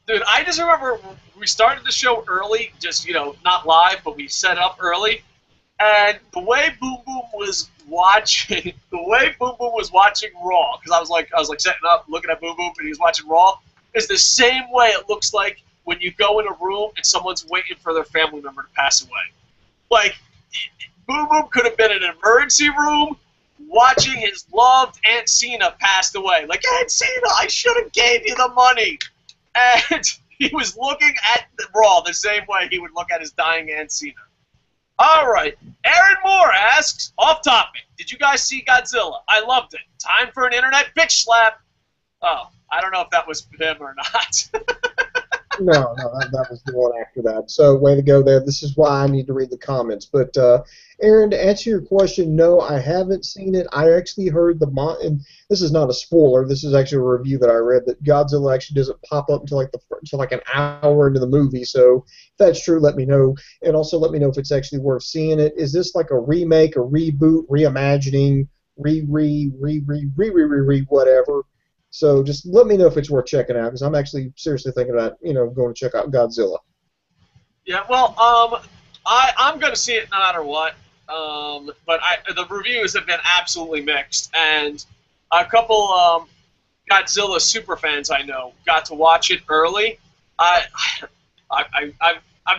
Speaker 1: Dude, I just remember we started the show early, just, not live, but we set up early. And the way Boom Boom was watching, Raw, because I was like setting up, looking at Boom Boom, and he was watching Raw, is the same way it looks like when you go in a room and someone's waiting for their family member to pass away. Like, Boom Boom could have been in an emergency room watching his loved Aunt Cena passed away. Like, Aunt Cena, I should have gave you the money. And he was looking at the Raw the same way he would look at his dying Aunt Cena. All right. Aaron Moore asks, off topic, did you guys see Godzilla? I loved it. Time for an internet bitch slap. Oh, I don't know if that was him or not.
Speaker 2: No, that was the one after that. So, way to go there. This is why I need to read the comments. But, Aaron, to answer your question, no, I haven't seen it. I actually heard and this is not a spoiler. This is actually a review that I read, that Godzilla actually doesn't pop up until like an hour into the movie. So, if that's true, let me know. And also let me know if it's actually worth seeing it. Is this like a remake, a reboot, reimagining, whatever? So just let me know if it's worth checking out, because I'm actually seriously thinking about, going to check out Godzilla.
Speaker 1: Yeah, well, I'm going to see it no matter what. But the reviews have been absolutely mixed, and a couple Godzilla superfans I know got to watch it early. I'm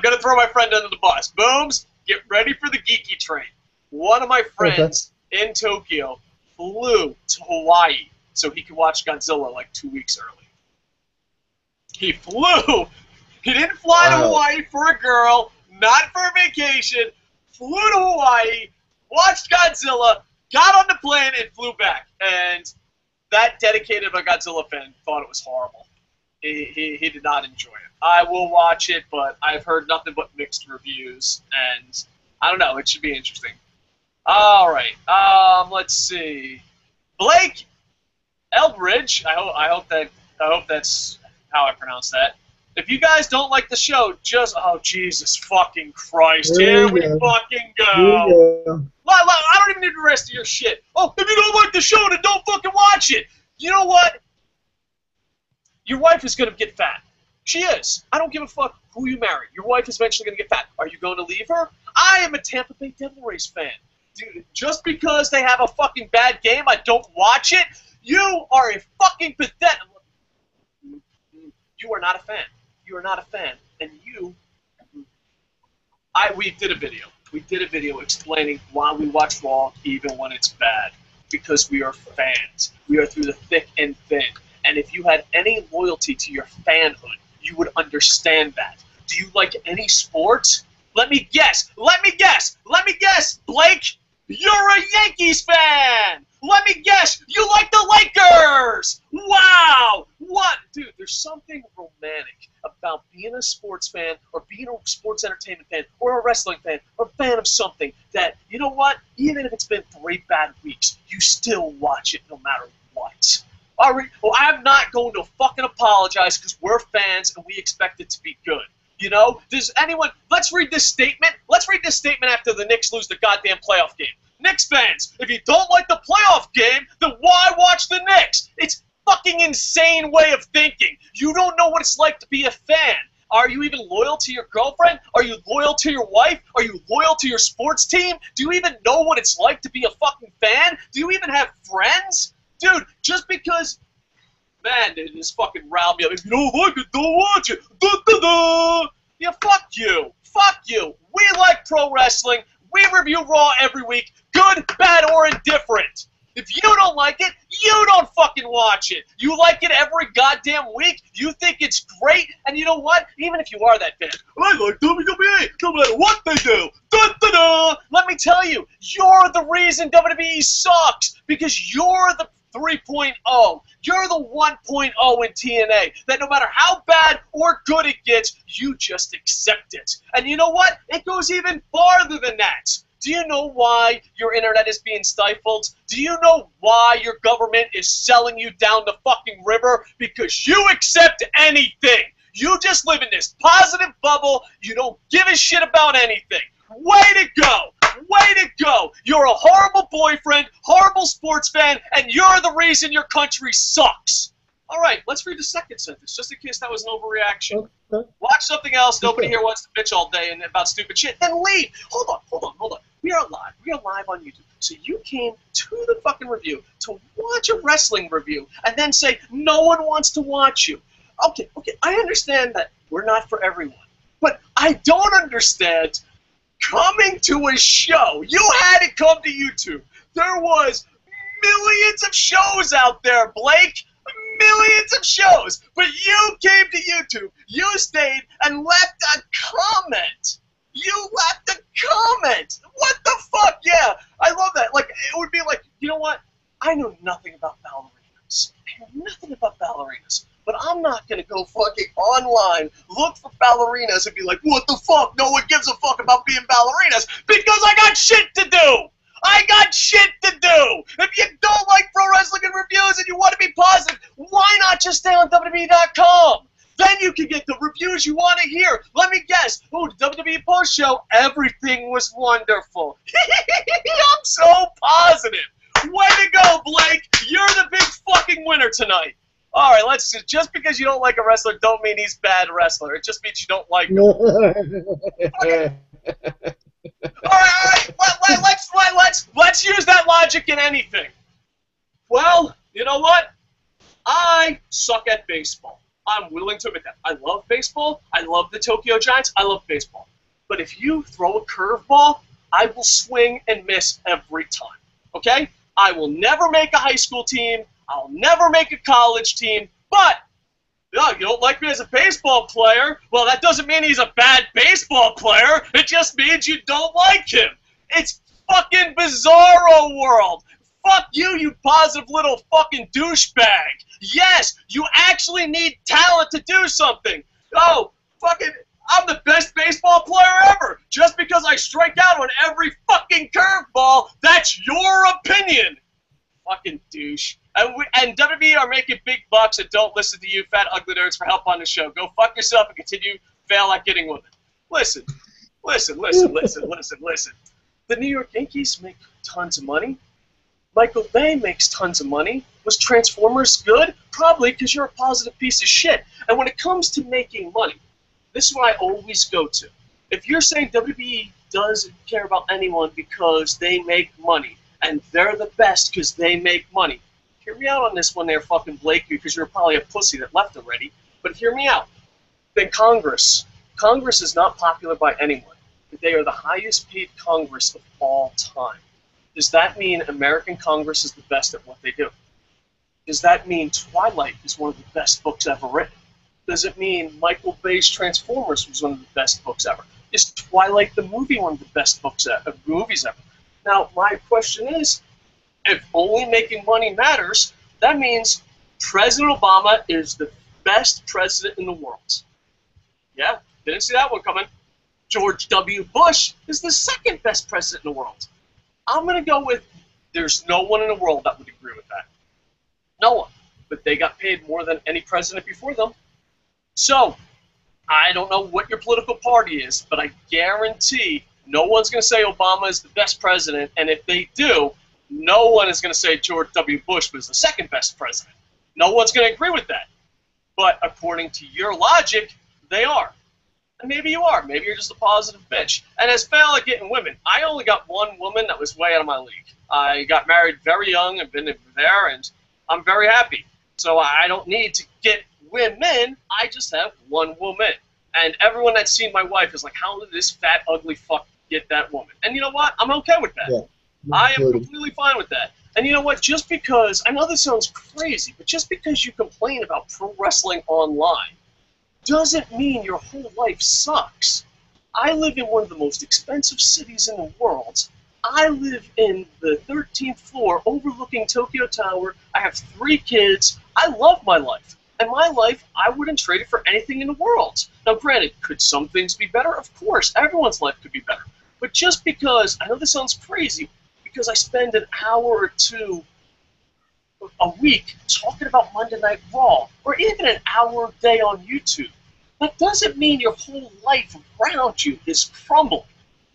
Speaker 1: going to throw my friend under the bus. Booms, get ready for the geeky train. One of my friends in Tokyo flew to Hawaii so he could watch Godzilla like 2 weeks early. He flew He didn't fly to Hawaii for a girl, not for a vacation, flew to Hawaii, watched Godzilla, got on the plane, and flew back. And that dedicated Godzilla fan thought it was horrible. He did not enjoy it. I will watch it, but I've heard nothing but mixed reviews, and I don't know. It should be interesting. All right. Let's see. Blake Elbridge. I hope that's how I pronounce that. If you guys don't like the show, just Jesus fucking Christ, here we fucking go. I don't even need the rest of your shit. Oh, if you don't like the show, then don't fucking watch it. You know what? Your wife is gonna get fat. She is. I don't give a fuck who you marry. Your wife is eventually gonna get fat. Are you going to leave her? I am a Tampa Bay Devil Rays fan. Dude, just because they have a fucking bad game, I don't watch it. You are a fucking pathetic. You are not a fan. You are not a fan, and we did a video. We did a video explaining why we watch Raw even when it's bad. Because we are fans. We are through the thick and thin. And if you had any loyalty to your fanhood, you would understand that. Do you like any sports? Let me guess. Let me guess. Let me guess, Blake. You're a Yankees fan. Let me guess. You like the Lakers. Wow. What? Dude, there's something romantic about being a sports fan or being a sports entertainment fan or a wrestling fan or a fan of something that, you know what? Even if it's been 3 bad weeks, you still watch it no matter what. All right. Well, I'm not going to fucking apologize because we're fans and we expect it to be good. You know? Does anyone... Let's read this statement. Let's read this statement after the Knicks lose the goddamn playoff game. Knicks fans, if you don't like the playoff game, then why watch the Knicks? It's fucking insane way of thinking. You don't know what it's like to be a fan. Are you even loyal to your girlfriend? Are you loyal to your wife? Are you loyal to your sports team? Do you even know what it's like to be a fucking fan? Do you even have friends? Dude, just because... Man, it just fucking riled me up. If you don't like it, don't watch it. Da-da-da! Yeah, fuck you. Fuck you. We like pro wrestling. We review Raw every week. Good, bad, or indifferent. If you don't like it, you don't fucking watch it. You like it every goddamn week. You think it's great. And you know what? Even if you are that fan, I like WWE no matter what they do. Da-da-da! Let me tell you, you're the reason WWE sucks. Because you're the 3.0. You're the 1.0 in TNA. That no matter how bad or good it gets, you just accept it. And you know what? It goes even farther than that. Do you know why your internet is being stifled? Do you know why your government is selling you down the fucking river? Because you accept anything. You just live in this positive bubble. You don't give a shit about anything. Way to go. Way to go! You're a horrible boyfriend, horrible sports fan, and you're the reason your country sucks! Alright, let's read the second sentence, just in case that was an overreaction. Okay. Watch something else, nobody here wants to bitch all day and about stupid shit, then leave! Hold on. We are live. We are live on YouTube. So you came to the fucking review to watch a wrestling review and then say, no one wants to watch you. Okay, I understand that we're not for everyone. But I don't understand... Coming to a show. You had to come to YouTube. There was millions of shows out there, Blake. Millions of shows. But you came to YouTube. You stayed and left a comment. You left a comment. What the fuck? Yeah, I love that. Like, it would be like, you know what? I know nothing about ballerinas. I know nothing about ballerinas. But I'm not going to go fucking online, look for ballerinas, and be like, what the fuck? No one gives a fuck about being ballerinas because I got shit to do. I got shit to do. If you don't like pro wrestling and reviews and you want to be positive, why not just stay on WWE.com? Then you can get the reviews you want to hear. Let me guess. Oh, the WWE post show, everything was wonderful. I'm so positive. Way to go, Blake. You're the big fucking winner tonight. All right, just because you don't like a wrestler don't mean he's a bad wrestler. It just means you don't like him. Okay. All right. Let's use that logic in anything. Well, you know what? I suck at baseball. I'm willing to admit that. I love baseball. I love the Tokyo Giants. I love baseball. But if you throw a curveball, I will swing and miss every time. Okay? I will never make a high school team. I'll never make a college team, but Yeah, you don't like me as a baseball player? Well, that doesn't mean he's a bad baseball player. It just means you don't like him. It's fucking bizarro world. Fuck you, you positive little fucking douchebag. Yes, you actually need talent to do something. Oh, fucking, I'm the best baseball player ever. Just because I strike out on every fucking curveball, that's your opinion. Fucking douche. And WWE are making big bucks and don't listen to you fat ugly nerds for help on the show. Go fuck yourself and continue fail at getting women. Listen. The New York Yankees make tons of money. Michael Bay makes tons of money. Was Transformers good? Probably, because you're a positive piece of shit. And when it comes to making money, this is what I always go to. If you're saying WWE doesn't care about anyone because they make money, and they're the best because they make money, hear me out on this one there, fucking Blake, because you're probably a pussy that left already, but hear me out. Then Congress. Congress is not popular by anyone. They are the highest paid Congress of all time. Does that mean American Congress is the best at what they do? Does that mean Twilight is one of the best books ever written? Does it mean Michael Bay's Transformers was one of the best books ever? Is Twilight the movie one of the best movies ever? Now, my question is, if only making money matters, that means President Obama is the best president in the world. Yeah, didn't see that one coming. George W. Bush is the second best president in the world. I'm going to go with there's no one in the world that would agree with that. No one. But they got paid more than any president before them. So, I don't know what your political party is, but I guarantee no one's going to say Obama is the best president, and if they do, no one is going to say George W. Bush was the second best president. No one's going to agree with that. But according to your logic, they are. And maybe you are. Maybe you're just a positive bitch. And as fail at getting women, I only got one woman that was way out of my league. I got married very young and been there, and I'm very happy. So I don't need to get women. I just have one woman. And everyone that's seen my wife is like, how did this fat, ugly fuck get that woman? And you know what? I'm okay with that. Yeah, I am completely fine with that. And you know what? Just because, I know this sounds crazy, but just because you complain about pro wrestling online doesn't mean your whole life sucks. I live in one of the most expensive cities in the world. I live in the 13th floor overlooking Tokyo Tower. I have 3 kids. I love my life. And my life, I wouldn't trade it for anything in the world. Now, granted, could some things be better? Of course, everyone's life could be better. But just because, I know this sounds crazy, because I spend an hour or 2 a week talking about Monday Night Raw, or even an hour a day on YouTube, that doesn't mean your whole life around you is crumbling.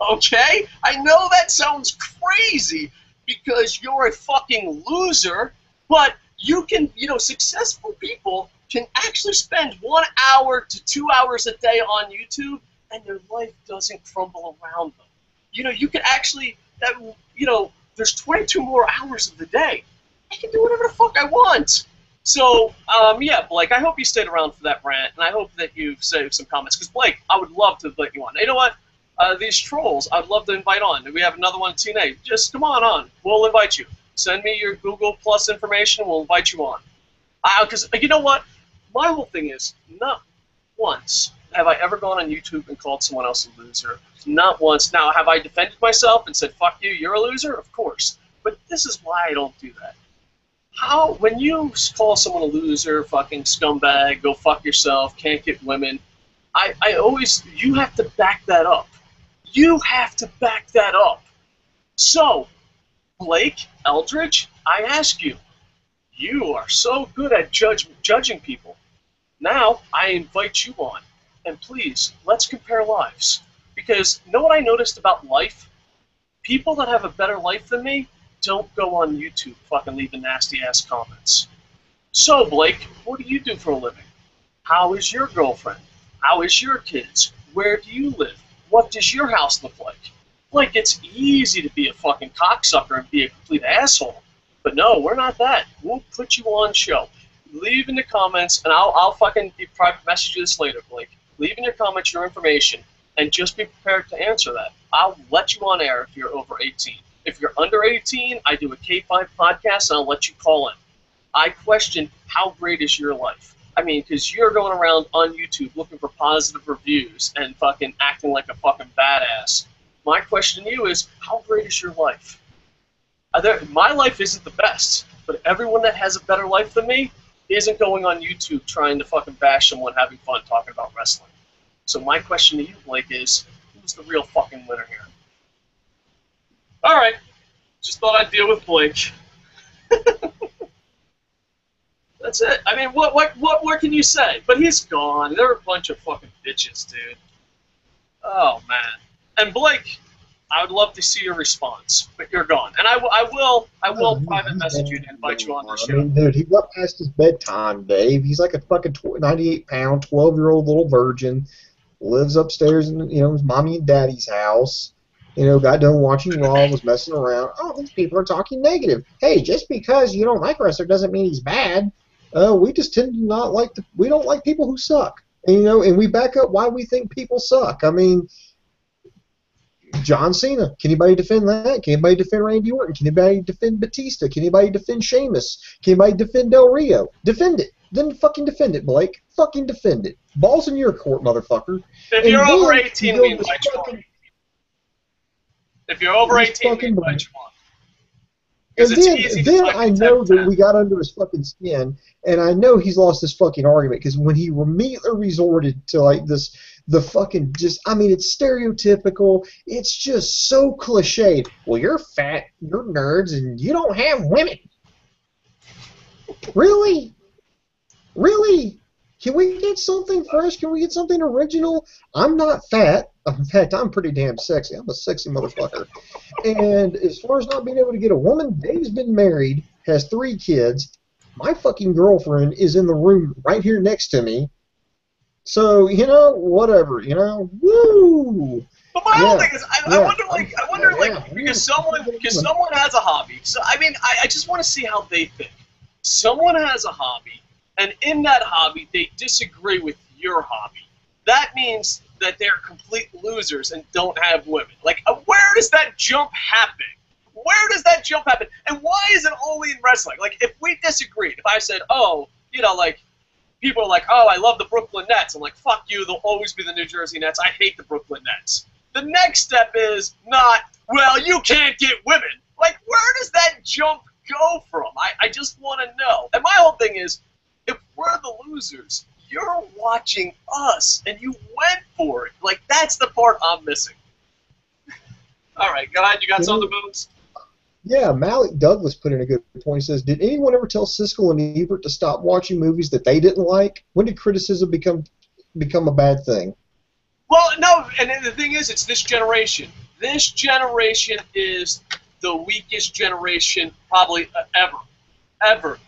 Speaker 1: Okay? I know that sounds crazy because you're a fucking loser, but you can, successful people can actually spend 1 hour to 2 hours a day on YouTube and their life doesn't crumble around them. You can actually, there's 22 more hours of the day. I can do whatever the fuck I want. So, yeah, Blake, I hope you stayed around for that rant, and I hope that you've saved some comments. Because, Blake, I would love to let you on. You know what? These trolls, I'd love to invite on. We have another one at TNA. Just come on. We'll invite you. Send me your Google Plus information, and we'll invite you on. Because, you know what? My whole thing is, not once have I ever gone on YouTube and called someone else a loser. Not once. Now, have I defended myself and said, fuck you, you're a loser? Of course. But this is why I don't do that. When you call someone a loser, fucking scumbag, go fuck yourself, can't get women, you have to back that up. You have to back that up. So, Blake Eldridge, I ask you, you are so good at judging people. Now, I invite you on, and please, let's compare lives. Because, you know what I noticed about life? People that have a better life than me don't go on YouTube fucking leaving nasty-ass comments. So, Blake, what do you do for a living? How is your girlfriend? How is your kids? Where do you live? What does your house look like? Like, it's easy to be a fucking cocksucker and be a complete asshole. But no, we're not that. We'll put you on show. Leave in the comments, and I'll fucking private message you this later, Blake. Leave in your comments your information, and just be prepared to answer that. I'll let you on air if you're over 18. If you're under 18, I do a K5 podcast, and I'll let you call in. I question how great is your life. I mean, because you're going around on YouTube looking for positive reviews and fucking acting like a fucking badass. My question to you is, how great is your life? My life isn't the best, but everyone that has a better life than me isn't going on YouTube trying to fucking bash someone having fun talking about wrestling. So my question to you, Blake, is, who's the real fucking winner here? All right, just thought I'd deal with Blake. That's it. I mean, what more can you say? But he's gone. They're a bunch of fucking bitches, dude. Oh man. And Blake, I would love to see your response, but you're gone. And I will private message you to invite you on the show.
Speaker 2: I mean, dude, he got past his bedtime, Dave. He's like a fucking 98-pound, 12-year-old little virgin. Lives upstairs in his mommy and daddy's house. Got done watching Raw, was messing around. Oh, these people are talking negative. Hey, just because you don't like a wrestler doesn't mean he's bad. We just tend to not like we don't like people who suck. And we back up why we think people suck. I mean, John Cena. Can anybody defend that? Can anybody defend Randy Orton? Can anybody defend Batista? Can anybody defend Sheamus? Can anybody defend Del Rio? Defend it. Then fucking defend it, Blake. Fucking defend it. Ball's in your court, motherfucker.
Speaker 1: If you're over 18, we invite you on. If you're over 18, we invite you on.
Speaker 2: And then I know that we got under his fucking skin, and I know he's lost his fucking argument, because when he immediately resorted to like the fucking it's stereotypical, it's just so cliched. Well, you're fat, you're nerds, and you don't have women. Really? Really? Can we get something fresh? Can we get something original? I'm not fat. In fact, I'm pretty damn sexy. I'm a sexy motherfucker. And as far as not being able to get a woman, Dave's been married, has 3 kids. My fucking girlfriend is in the room right here next to me. So, whatever, woo!
Speaker 1: But my whole thing is, I wonder, because someone has a hobby. So, I mean, I just want to see how they think. Someone has a hobby, and in that hobby, they disagree with your hobby. That means that they're complete losers and don't have women. Like, where does that jump happen? Where does that jump happen? And why is it only in wrestling? Like, if we disagreed, if I said, people are like, oh, I love the Brooklyn Nets. I'm like, fuck you, they'll always be the New Jersey Nets. I hate the Brooklyn Nets. The next step is not, well, you can't get women. Like, where does that jump go from? I just want to know. And my whole thing is, if we're the losers, you're watching us, and you went for it. Like, that's the part I'm missing. All right, go ahead. You got something, Booms?
Speaker 2: Yeah, Malik Douglas put in a good point. He says, did anyone ever tell Siskel and Ebert to stop watching movies that they didn't like? When did criticism become a bad thing?
Speaker 1: Well, no, and the thing is, it's this generation. This generation is the weakest generation probably ever.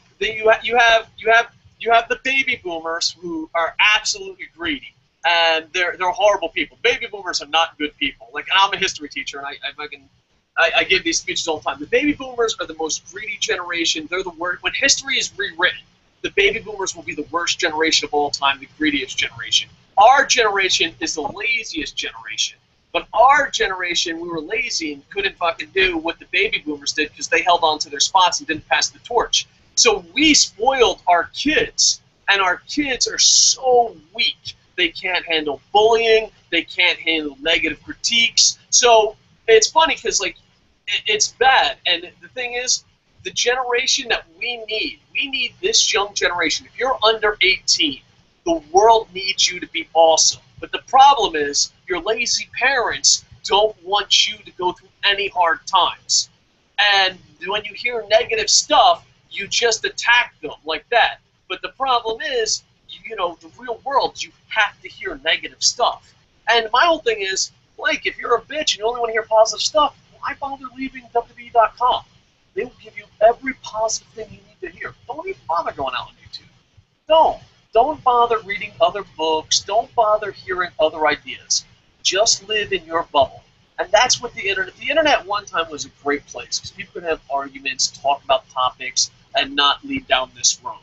Speaker 1: You have the baby boomers who are absolutely greedy, and they're horrible people. Baby boomers are not good people. Like, I'm a history teacher, and I give these speeches all the time. The baby boomers are the most greedy generation. They're the worst. When history is rewritten, the baby boomers will be the worst generation of all time, the greediest generation. Our generation is the laziest generation. But our generation, we were lazy and couldn't fucking do what the baby boomers did because they held on to their spots and didn't pass the torch. So we spoiled our kids, and our kids are so weak. They can't handle bullying. They can't handle negative critiques. So it's funny because, like, it's bad. And the thing is, the generation that we need this young generation. If you're under 18, the world needs you to be awesome. But the problem is, your lazy parents don't want you to go through any hard times. And when you hear negative stuff, you just attack them like that. But the problem is, the real world, you have to hear negative stuff. And my whole thing is, Blake, if you're a bitch and you only want to hear positive stuff, why bother leaving WWE.com? They will give you every positive thing you need to hear. Don't even bother going out on YouTube. Don't bother reading other books. Don't bother hearing other ideas. Just live in your bubble. And that's what the internet one time was a great place because people could have arguments, talk about topics, and not lead down this road.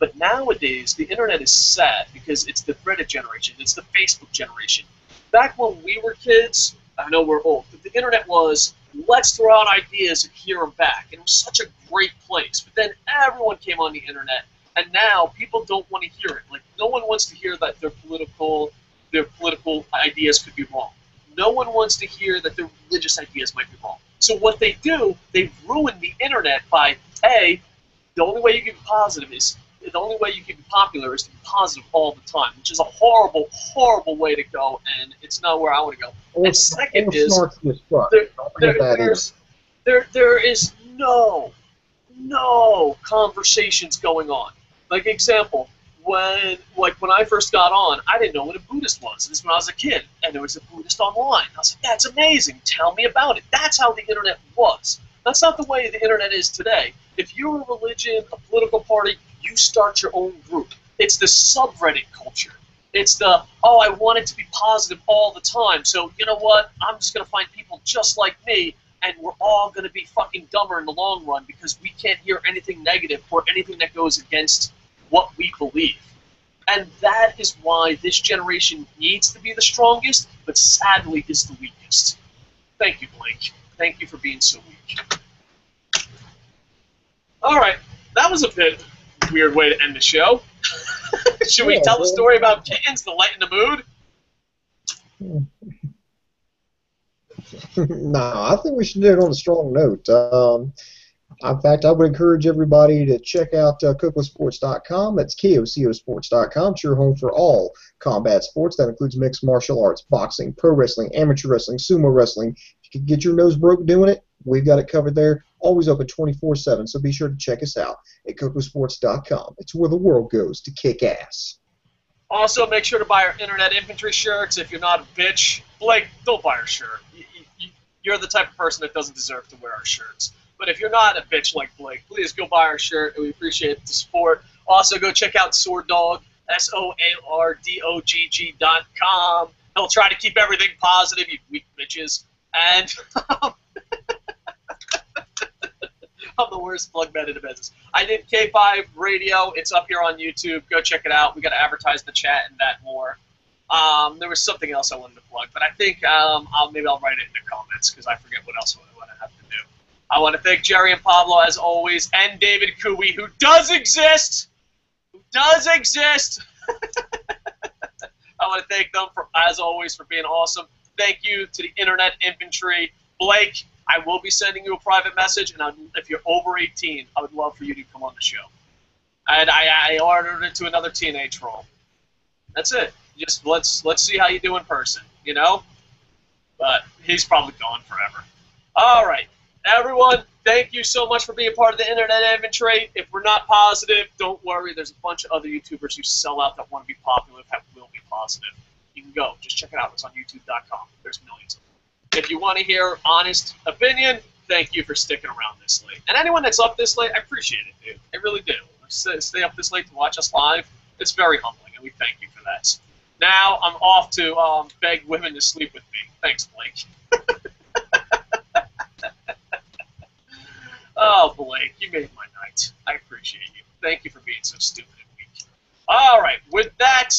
Speaker 1: But nowadays, the internet is sad because it's the Reddit generation. It's the Facebook generation. Back when we were kids, I know we're old, but the internet was, let's throw out ideas and hear them back. And it was such a great place. But then everyone came on the internet, And now people don't want to hear it. Like, no one wants to hear that their political ideas could be wrong. No one wants to hear that their religious ideas might be wrong. So what they do, they've ruined the internet by, A, the only way you can be positive is, the only way you can be popular is to be positive all the time, which is a horrible, horrible way to go, and it's not where I want to go. And second is, there is no conversations going on. Like, example, when I first got on, I didn't know what a Buddhist was. This is when I was a kid, and there was a Buddhist online. I was like, that's amazing. Tell me about it. That's how the internet was. That's not the way the internet is today. If you're a religion, a political party, you start your own group. It's the subreddit culture. It's the, oh, I want it to be positive all the time, so you know what? I'm just going to find people just like me, and we're all going to be fucking dumber in the long run because we can't hear anything negative or anything that goes against what we believe. And that is why this generation needs to be the strongest, but sadly is the weakest. Thank you, Blake. Thank you for being so weak. All right, that was a bit weird way to end the show. Should we tell the story about kittens to lighten the mood?
Speaker 2: No, I think we should do it on a strong note. In fact, I would encourage everybody to check out Kocosports.com. That's KOCOsports.com. It's your home for all combat sports. That includes mixed martial arts, boxing, pro wrestling, amateur wrestling, sumo wrestling. If you can get your nose broke doing it, we've got it covered there. Always open 24/7, so be sure to check us out at Kocosports.com. It's where the world goes to kick ass.
Speaker 1: Also, make sure to buy our Internet Infantry shirts if you're not a bitch. Blake, don't buy our shirt. You're the type of person that doesn't deserve to wear our shirts. But if you're not a bitch like Blake, please go buy our shirt, and we appreciate the support. Also, go check out Sword Dog, SOARDOGG.com. He'll try to keep everything positive, you weak bitches. And I'm the worst plug man in the business. I did K5 Radio. It's up here on YouTube. Go check it out. We got to advertise the chat and that more. There was something else I wanted to plug, but I think maybe I'll write it in the comments because I forget what else I have to do. I want to thank Jerry and Pablo, as always, and David Cooey, who does exist. I want to thank them, as always, for being awesome. Thank you to the Internet Infantry. Blake, I will be sending you a private message, and if you're over 18, I would love for you to come on the show. And I ordered it to another teenage role. That's it. Just let's see how you do in person, you know? But he's probably gone forever. All right. Everyone, thank you so much for being part of the Internet Infantry. If we're not positive, don't worry. There's a bunch of other YouTubers who sell out that want to be popular that will be positive. You can go. Just check it out. It's on YouTube.com. There's millions of them. If you want to hear honest opinion, thank you for sticking around this late. And anyone that's up this late, I appreciate it, dude. I really do. Stay up this late to watch us live. It's very humbling, and we thank you for that. Now I'm off to beg women to sleep with me. Thanks, Blake. Oh, Blake, you made my night. I appreciate you. Thank you for being so stupid and weak. All right, with that,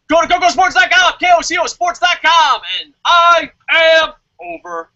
Speaker 1: go to Kocosports.com, KOCOsports.com, and I am over.